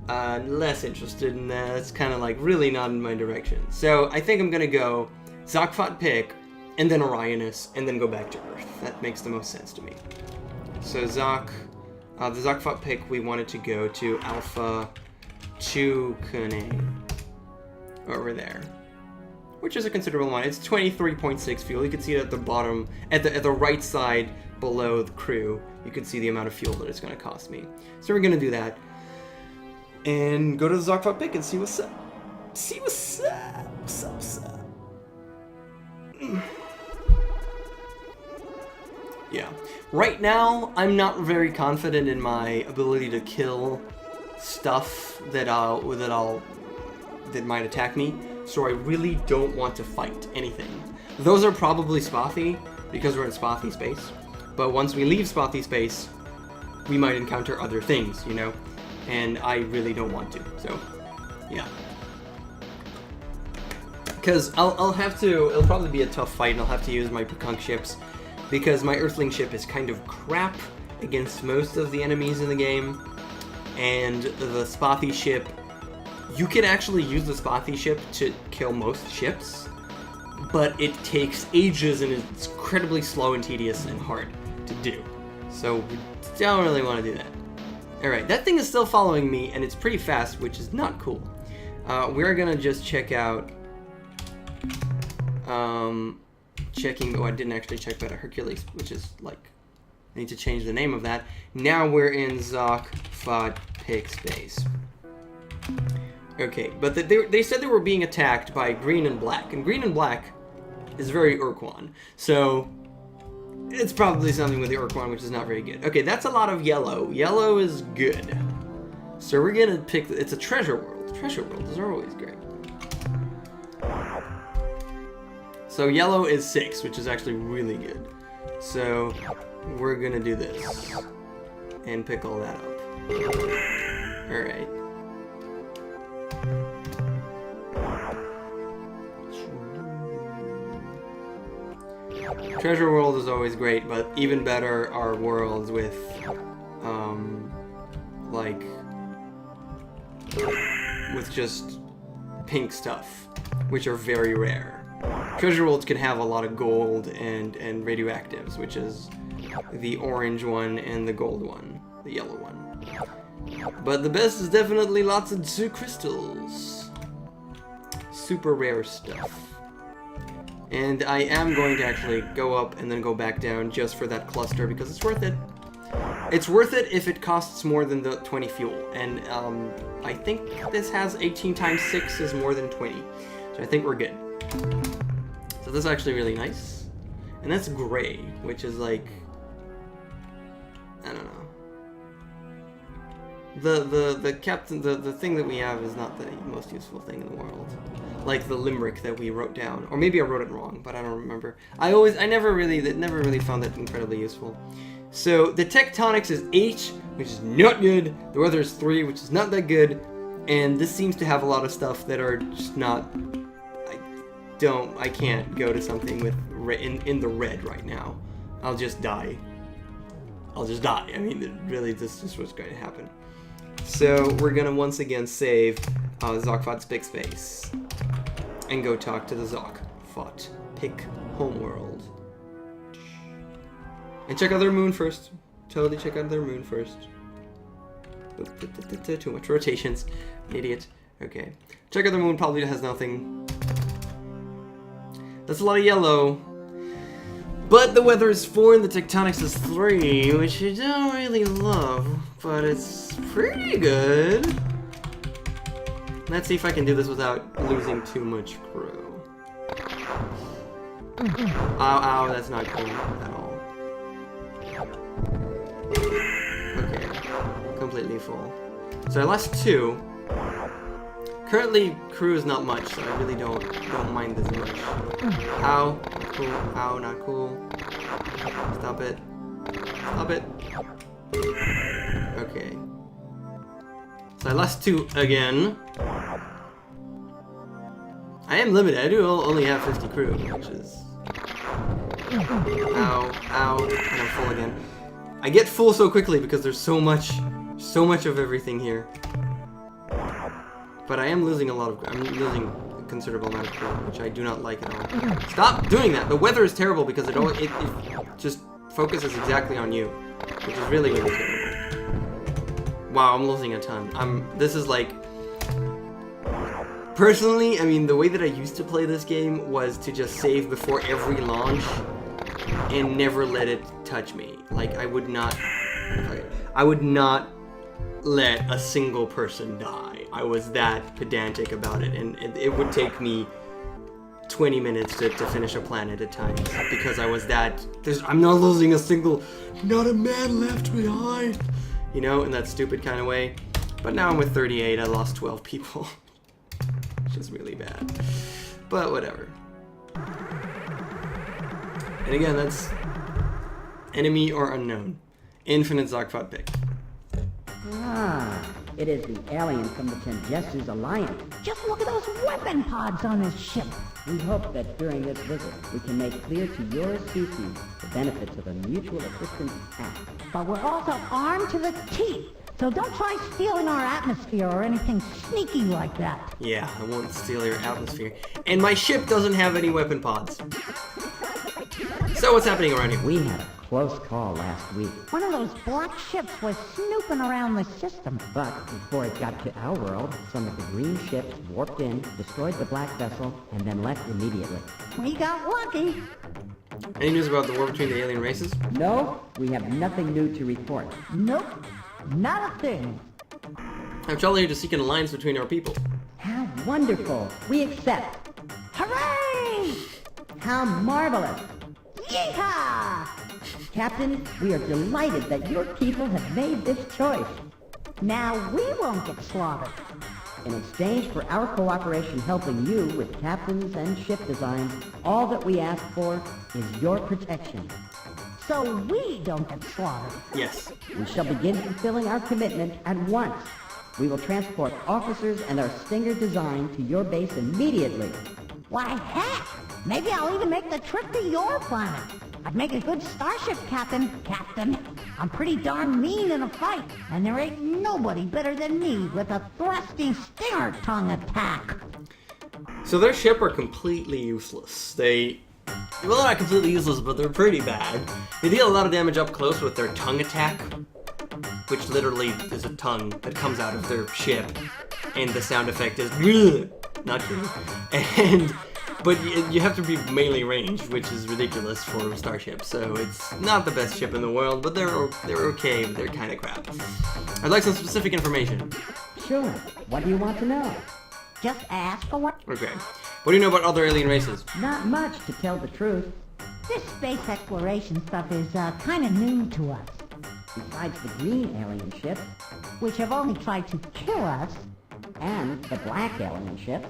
Less interested in that. It's kind of like really not in my direction. So I think I'm going to go Zoc-Fot-Pik and then Orionis and then go back to Earth. That makes the most sense to me. So the Zoc-Fot-Pik, we wanted to go to Alpha 2 Kune over there, which is a considerable amount. It's 23.6 fuel. You can see it at the bottom, at the right side below the crew, you can see the amount of fuel that it's going to cost me. So we're going to do that. And go to the Zoc-Fot-Pik and see what's up. See what's up. What's up. Yeah. Right now, I'm not very confident in my ability to kill stuff that might attack me. So I really don't want to fight anything. Those are probably Spathi, because we're in Spathi space. But once we leave Spathi space, we might encounter other things, you know? And I really don't want to, so, yeah. Because I'll have to, it'll probably be a tough fight, and I'll have to use my Pekunk ships, because my Earthling ship is kind of crap against most of the enemies in the game, and the Spathi ship, you can actually use the Spathi ship to kill most ships, but it takes ages and it's incredibly slow and tedious and hard to do. So we don't really want to do that. Alright, that thing is still following me and it's pretty fast, which is not cool. We're gonna just check out checking, oh, I didn't actually check that Hercules, which is like, I need to change the name of that. Now we're in Zoc-Fot-Pik space. Okay, but they said they were being attacked by green and black, and green and black is very Ur-Quan, so it's probably something with the Ur-Quan, which is not very good. Okay, that's a lot of yellow. Yellow is good. So we're gonna pick, it's a treasure world. Treasure worlds are always great. So yellow is 6, which is actually really good. So we're gonna do this and pick all that up. Alright. Treasure world is always great, but even better are worlds with, like, with just pink stuff, which are very rare. Treasure worlds can have a lot of gold and radioactives, which is the orange one and the gold one, the yellow one. But the best is definitely lots of zoo crystals. Super rare stuff. And I am going to actually go up and then go back down just for that cluster because it's worth it. It's worth it if it costs more than the 20 fuel. And I think this has 18 times 6 is more than 20. So I think we're good. So this is actually really nice. And that's gray, which is like, I don't know. The thing that we have is not the most useful thing in the world. Like the limerick that we wrote down, or maybe I wrote it wrong, but I don't remember. I never really found that incredibly useful. So the tectonics is 8, which is not good. The weather is 3, which is not that good. And this seems to have a lot of stuff that are just not. I can't go to something with in the red right now. I'll just die. I mean, really, this is what's going to happen. So we're gonna once again save Zoc-Fot-Pik space and go talk to the Zoc-Fot-Pik homeworld. And check out their moon first. Totally check out their moon first. Too much rotations. Idiot. Okay. Check out their moon, probably has nothing. That's a lot of yellow. But the weather is 4 and the tectonics is 3, which I don't really love, but it's pretty good. Let's see if I can do this without losing too much crew. Ow, that's not cool at all. Okay, completely full. So I lost 2. Currently, crew is not much, so I really don't mind this much. Ow, not cool. Ow, not cool. Stop it. Stop it. Okay. So I lost 2 again. I am limited. I do only have 50 crew, which is. Ow, ow, and I'm full again. I get full so quickly because there's so much of everything here. But I am losing I'm losing a considerable amount of crew, which I do not like at all. Stop doing that! The weather is terrible because it just focuses exactly on you, which is really, really terrible. Wow, I'm losing a ton. This is like, personally, I mean, the way that I used to play this game was to just save before every launch, and never let it touch me. Like, I would not let a single person die. I was that pedantic about it, and it would take me 20 minutes to finish a planet at times because I was that. I'm not losing a single, not a man left behind, you know, in that stupid kind of way. But now I'm with 38. I lost 12 people, which is really bad. But whatever. And again, that's enemy or unknown. Infinite Zoc-Fot-Pik. Ah, it is the alien from the Temgestu's Alliance. Just look at those weapon pods on his ship. We hope that during this visit, we can make clear to your species the benefits of a mutual assistance act. But we're also armed to the teeth. So don't try stealing our atmosphere or anything sneaky like that. Yeah, I won't steal your atmosphere. And my ship doesn't have any weapon pods. So what's happening around here? We had a close call last week, One of those black ships was snooping around the system. but before it got to our world, some of the green ships warped in, destroyed the black vessel, and then left immediately. We got lucky. Any news about the war between the alien races? No, we have nothing new to report. Nope, not a thing. I'm traveling here to seek an alliance between our people. How wonderful! We accept! Hooray! How marvelous! Yeehaw! Captain, we are delighted that your people have made this choice. Now we won't get slaughtered. In exchange for our cooperation helping you with captains and ship designs, all that we ask for is your protection. So we don't get slaughtered. Yes. We shall begin fulfilling our commitment at once. We will transport officers and our Stinger design to your base immediately. Why, heck! Maybe I'll even make the trip to your planet. I'd make a good starship captain. Captain, I'm pretty darn mean in a fight, and there ain't nobody better than me with a thrusty stinger tongue attack. So their ship are completely useless. Well, not completely useless, but they're pretty bad. They deal a lot of damage up close with their tongue attack, which literally is a tongue that comes out of their ship, and the sound effect is not good. But you have to be melee ranged, which is ridiculous for a starship. So it's not the best ship in the world, but they're okay. But they're kind of crap. I'd like some specific information. Sure. What do you want to know? Just ask for what? Okay. What do you know about other alien races? Not much, to tell the truth. This space exploration stuff is kind of new to us, Besides the green alien ship which have only tried to kill us, and the black alien ship,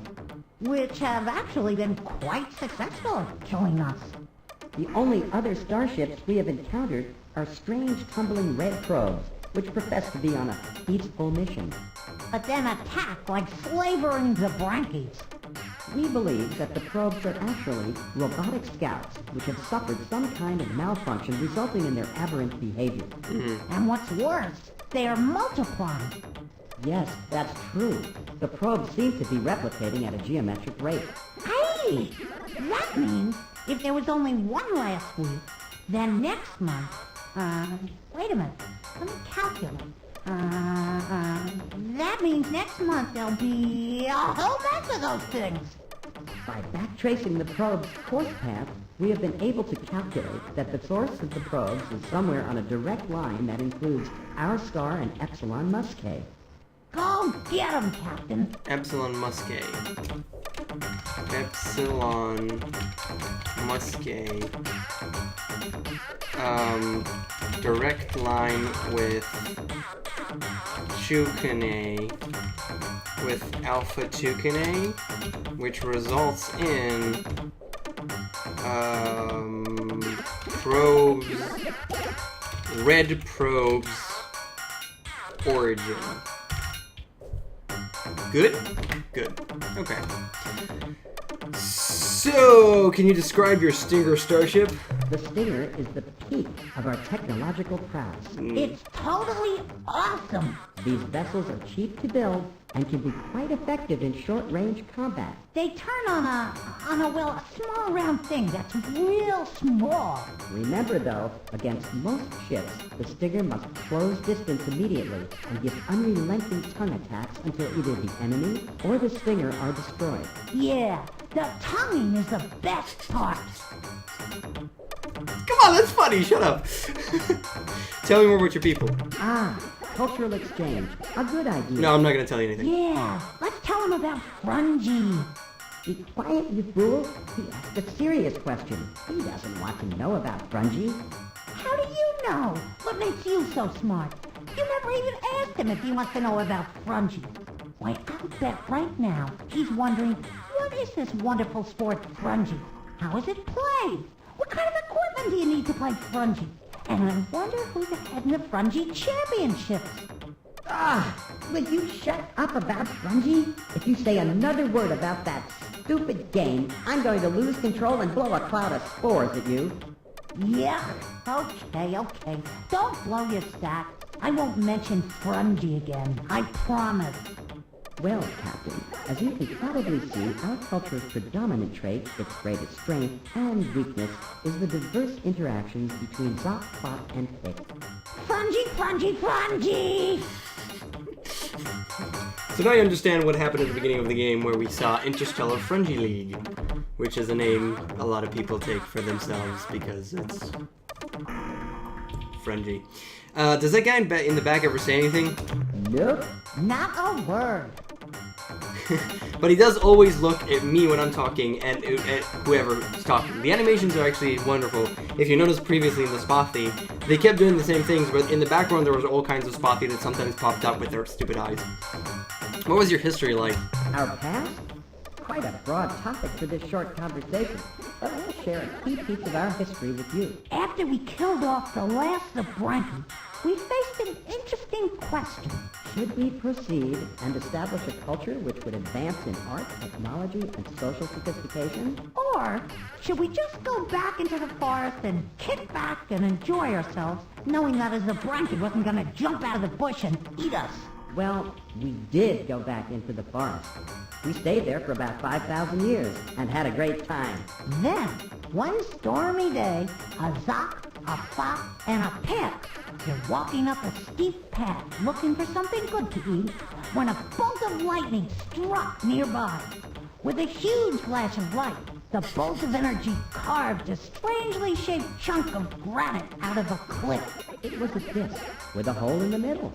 which have actually been quite successful at killing us. the only other starships we have encountered are strange tumbling red probes, which profess to be on a peaceful mission. But then attack like slavering Zabrankies. We believe that the probes are actually robotic scouts, which have suffered some kind of malfunction resulting in their aberrant behavior. And what's worse, they are multiplying. Yes, that's true. The probes seem to be replicating at a geometric rate. Hey! That means if there was only one last week, then next month, wait a minute, let me calculate. That means next month there'll be a whole bunch of those things. By backtracing the probe's course path, we have been able to calculate that the source of the probes is somewhere on a direct line that includes our star and Epsilon Muscae. Go get 'em, Captain. Epsilon Muscae. Epsilon Muscae. Direct line with Tucanae, with Alpha Tucanae, which results in probes, red probes origin. Good? Good. Okay. So, can you describe your Stinger starship? The Stinger is the peak of our technological prowess. It's totally awesome. These vessels are cheap to build and can be quite effective in short-range combat. They turn on a small round thing that's real small. Remember though, against most ships, the Stinger must close distance immediately and give unrelenting tongue attacks until either the enemy or the Stinger are destroyed. Yeah, the tonguing is the best part. Come on, that's funny. Shut up. Tell me more about your people. Ah, cultural exchange. A good idea. No, I'm not going to tell you anything. Yeah, let's tell him about Frungy. Be quiet, you fool. He asked a serious question. He doesn't want to know about Frungy. How do you know? What makes you so smart? You never even asked him if he wants to know about Frungy. Why, I'll bet right now he's wondering, what is this wonderful sport, Frungy? How is it played? What kind of equipment do you need to play Frungy? And I wonder who's ahead in the Frungy championships. Ah, will you shut up about Frungy? If you say another word about that stupid game, I'm going to lose control and blow a cloud of spores at you. Yeah, okay. Don't blow your stack. I won't mention Frungy again, I promise. Well, Captain, as you can probably see, our culture's predominant trait, its greatest strength and weakness, is the diverse interactions between Zoc-Fot and Pik. Frungy! So now you understand what happened at the beginning of the game where we saw Interstellar Frungy League, which is a name a lot of people take for themselves because it's Frungy. Does that guy in the back ever say anything? Nope. Not a word. But he does always look at me when I'm talking and at whoever's talking. The animations are actually wonderful. If you noticed previously in the Spathi, they kept doing the same things, but in the background there was all kinds of Spathi that sometimes popped up with their stupid eyes. What was your history like? Our past? Quite a broad topic for this short conversation, but I'll share a key piece of our history with you. After we killed off the last Zabranki, we faced an interesting question. Should we proceed and establish a culture which would advance in art, technology, and social sophistication? Or should we just go back into the forest and kick back and enjoy ourselves, knowing that a Zabranki wasn't going to jump out of the bush and eat us? Well, we did go back into the forest. We stayed there for about 5,000 years and had a great time. Then, one stormy day, a Zoc, a Fot, and a Pik were walking up a steep path looking for something good to eat when a bolt of lightning struck nearby. With a huge flash of light, the bolt of energy carved a strangely shaped chunk of granite out of a cliff. It was a disc with a hole in the middle.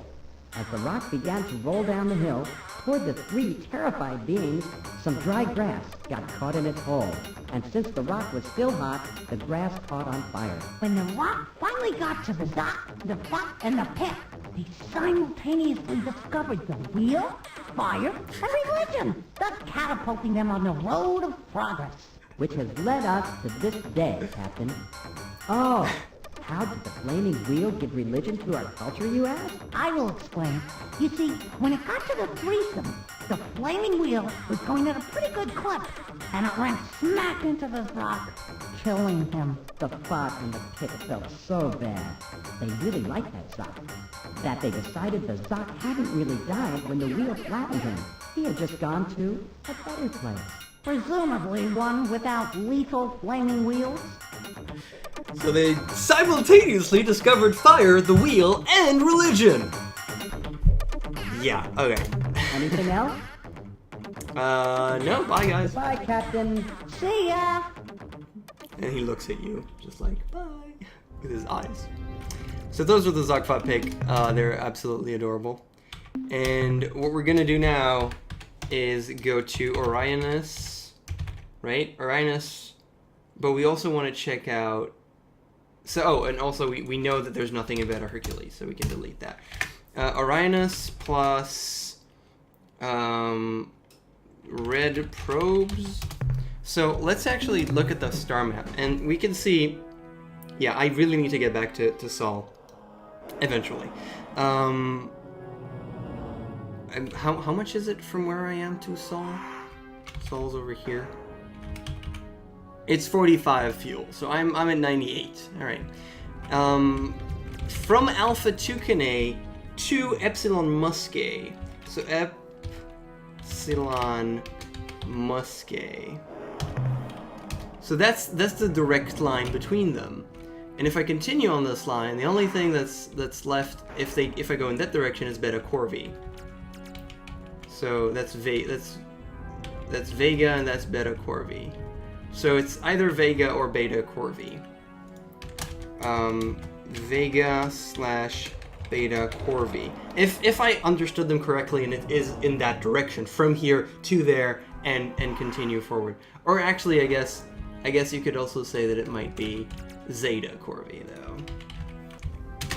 As the rock began to roll down the hill toward the three terrified beings, some dry grass got caught in its hole. And since the rock was still hot, the grass caught on fire. When the rock finally got to the Zoc, the Fot, and the Pik, they simultaneously discovered the wheel, fire, and religion, thus catapulting them on the road of progress. Which has led us to this day, Captain. Oh, how did the flaming wheel give religion to our culture, you ask? I will explain. You see, when it got to the threesome, the flaming wheel was going at a pretty good clip, and it ran smack into the Zoc, killing him. The Fot and the Pik felt so bad. They really liked that Zoc, that they decided the Zoc hadn't really died when the wheel flattened him. He had just gone to a better place. Presumably one without lethal flaming wheels. So they simultaneously discovered fire, the wheel, and religion! Yeah, okay. Anything else? No, bye guys. Bye, Captain. See ya! And he looks at you, just like, bye, with his eyes. So those are the Zoc-Fot-Pik. They're absolutely adorable. And what we're gonna do now is go to Orionis, right? Orionis, but we also want to check out, and also we know that there's nothing in Beta Hercules, so we can delete that. Orionis plus red probes. So let's actually look at the star map, and we can see, yeah, I really need to get back to Sol, eventually. And how much is it from where I am to Sol? Sol's over here. It's 45 fuel, so I'm at 98. All right. From Alpha Tucanae to Epsilon Muscae. So Epsilon Muscae. So that's the direct line between them. And if I continue on this line, the only thing that's left if I go in that direction is Beta Corvi. So that's Vega and that's Beta Corvi. So it's either Vega or Beta Corvi. Vega / Beta Corvi. If I understood them correctly, and it is in that direction, from here to there, and continue forward. Or actually, I guess you could also say that it might be Zeta Corvi, though.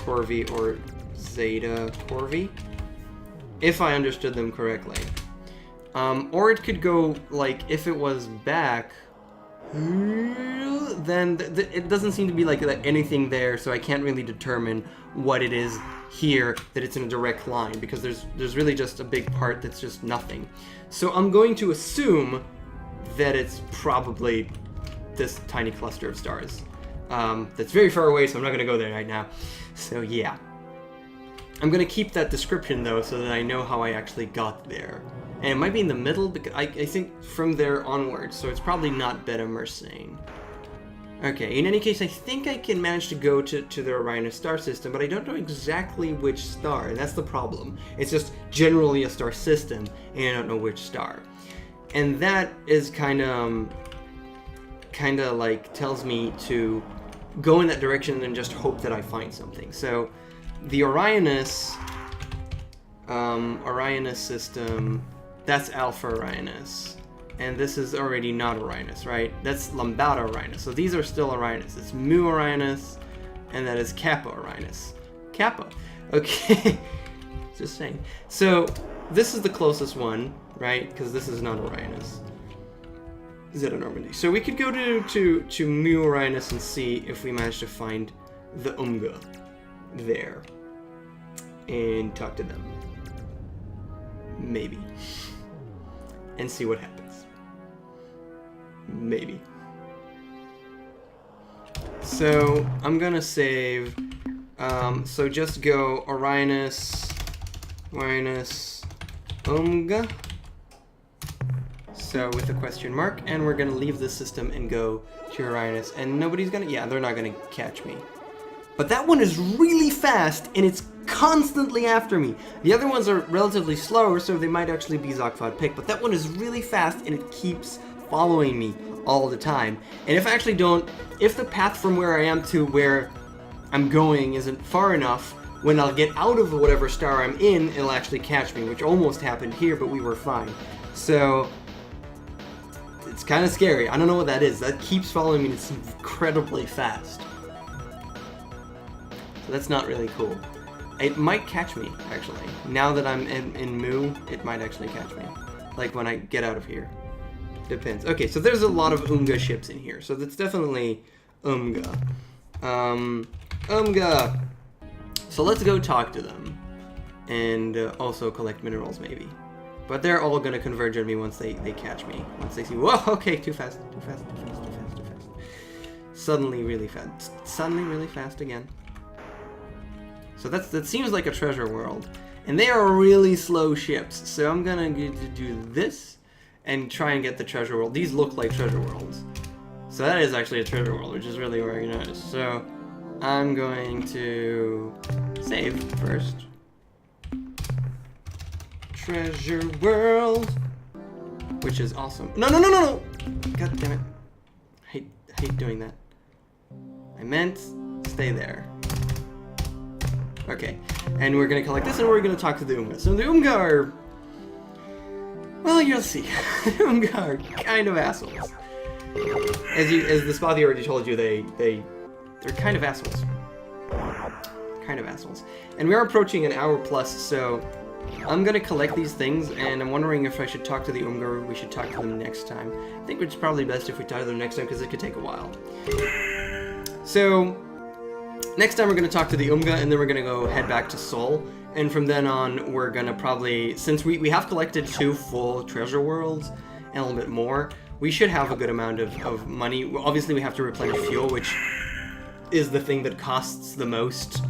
Corvi or Zeta Corvi, if I understood them correctly. Or it could go, like, if it was back, then it doesn't seem to be like anything there, so I can't really determine what it is here that it's in a direct line, because there's really just a big part that's just nothing. So I'm going to assume that it's probably this tiny cluster of stars. That's very far away, so I'm not going to go there right now. So yeah. I'm going to keep that description, though, so that I know how I actually got there. And it might be in the middle, because I think from there onwards, so it's probably not Beta Mersenne. Okay, in any case, I think I can manage to go to the Orionis star system, but I don't know exactly which star, and that's the problem. It's just generally a star system, and I don't know which star. And that is kind of like tells me to go in that direction and just hope that I find something. So the Orionis system, that's Alpha Orionis. And this is already not Orionis, right? That's Lambda Orionis. So these are still Orionis. It's Mu Orionis, and that is Kappa Orionis. Kappa. Okay. Just saying. So this is the closest one, right? Because this is not Orionis. Zeta Normandy. So we could go to Mu Orionis and see if we manage to find the Umgah there. And talk to them. Maybe. And see what happens. Maybe. So I'm gonna save. So just go Orionis, Umgah. So with a question mark, and we're gonna leave the system and go to Orionis, and nobody's gonna. Yeah, they're not gonna catch me. But that one is really fast, and it's constantly after me. The other ones are relatively slower, so they might actually be Zoc-Fot-Pik, but that one is really fast, and it keeps following me all the time. And if I actually don't, if the path from where I am to where I'm going isn't far enough, when I'll get out of whatever star I'm in, it'll actually catch me, which almost happened here, but we were fine. So it's kind of scary. I don't know what that is. That keeps following me, and it's incredibly fast. So that's not really cool. It might catch me, actually. Now that I'm in Mu, it might actually catch me. Like when I get out of here. Depends. Okay, so there's a lot of Umgah ships in here. So that's definitely Umgah. Umgah! So let's go talk to them. And also collect minerals, maybe. But they're all going to converge on me once they catch me. Once they see, whoa, okay, too fast. Suddenly really fast again. So that seems like a treasure world. And they are really slow ships. So I'm gonna do this and try and get the treasure world. These look like treasure worlds. So that is actually a treasure world, which is really very nice. So I'm going to save first. Treasure world. Which is awesome. No! God damn it. I hate doing that. I meant stay there. Okay, and we're gonna collect this, and we're gonna talk to the Umgah. So the Umgah are, well, you'll see. The Umgah are kind of assholes. As the Spathi already told you, they're kind of assholes. And we are approaching an hour plus, so I'm gonna collect these things, and I'm wondering if I should talk to the Umgah or we should talk to them next time. I think it's probably best if we talk to them next time, because it could take a while. So next time we're going to talk to the Umgah, and then we're going to go head back to Seoul. And from then on, we're going to probably, since we have collected 2 full treasure worlds and a little bit more, we should have a good amount of money. Well, obviously, we have to replenish fuel, which is the thing that costs the most.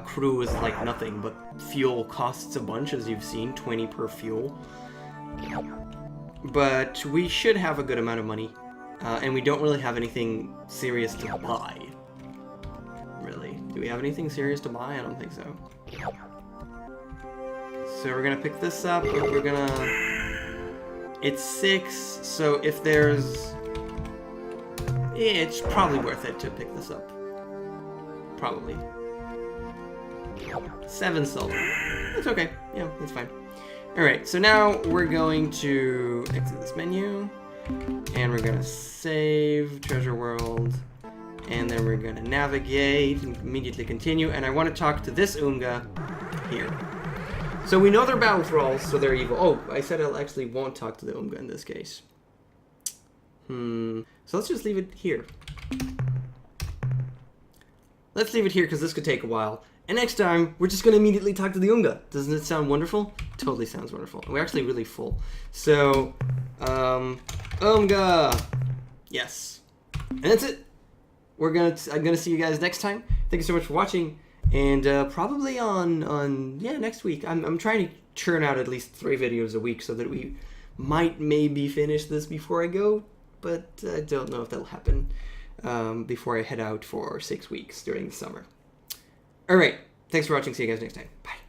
Crew is like nothing, but fuel costs a bunch, as you've seen, 20 per fuel. But we should have a good amount of money, and we don't really have anything serious to buy. Really. Do we have anything serious to buy? I don't think so. So we're gonna pick this up, but we're gonna... It's 6, so if there's... It's probably worth it to pick this up. probably. 7 silver. That's okay. Yeah, that's fine. Alright, so now we're going to exit this menu. And we're going to save Treasure World. And then we're going to navigate and immediately continue. And I want to talk to this Umgah here. So we know they're battle thralls, so they're evil. Oh, I said I actually won't talk to the Umgah in this case. So let's just leave it here. Let's leave it here because this could take a while. And next time, we're just going to immediately talk to the Umgah. Doesn't it sound wonderful? Totally sounds wonderful. We're actually really full. So, Umgah! Yes. And that's it. I'm gonna see you guys next time. Thank you so much for watching. And probably on next week. I'm trying to churn out at least 3 videos a week so that we might maybe finish this before I go. But I don't know if that'll happen before I head out for 6 weeks during the summer. Alright, thanks for watching. See you guys next time. Bye.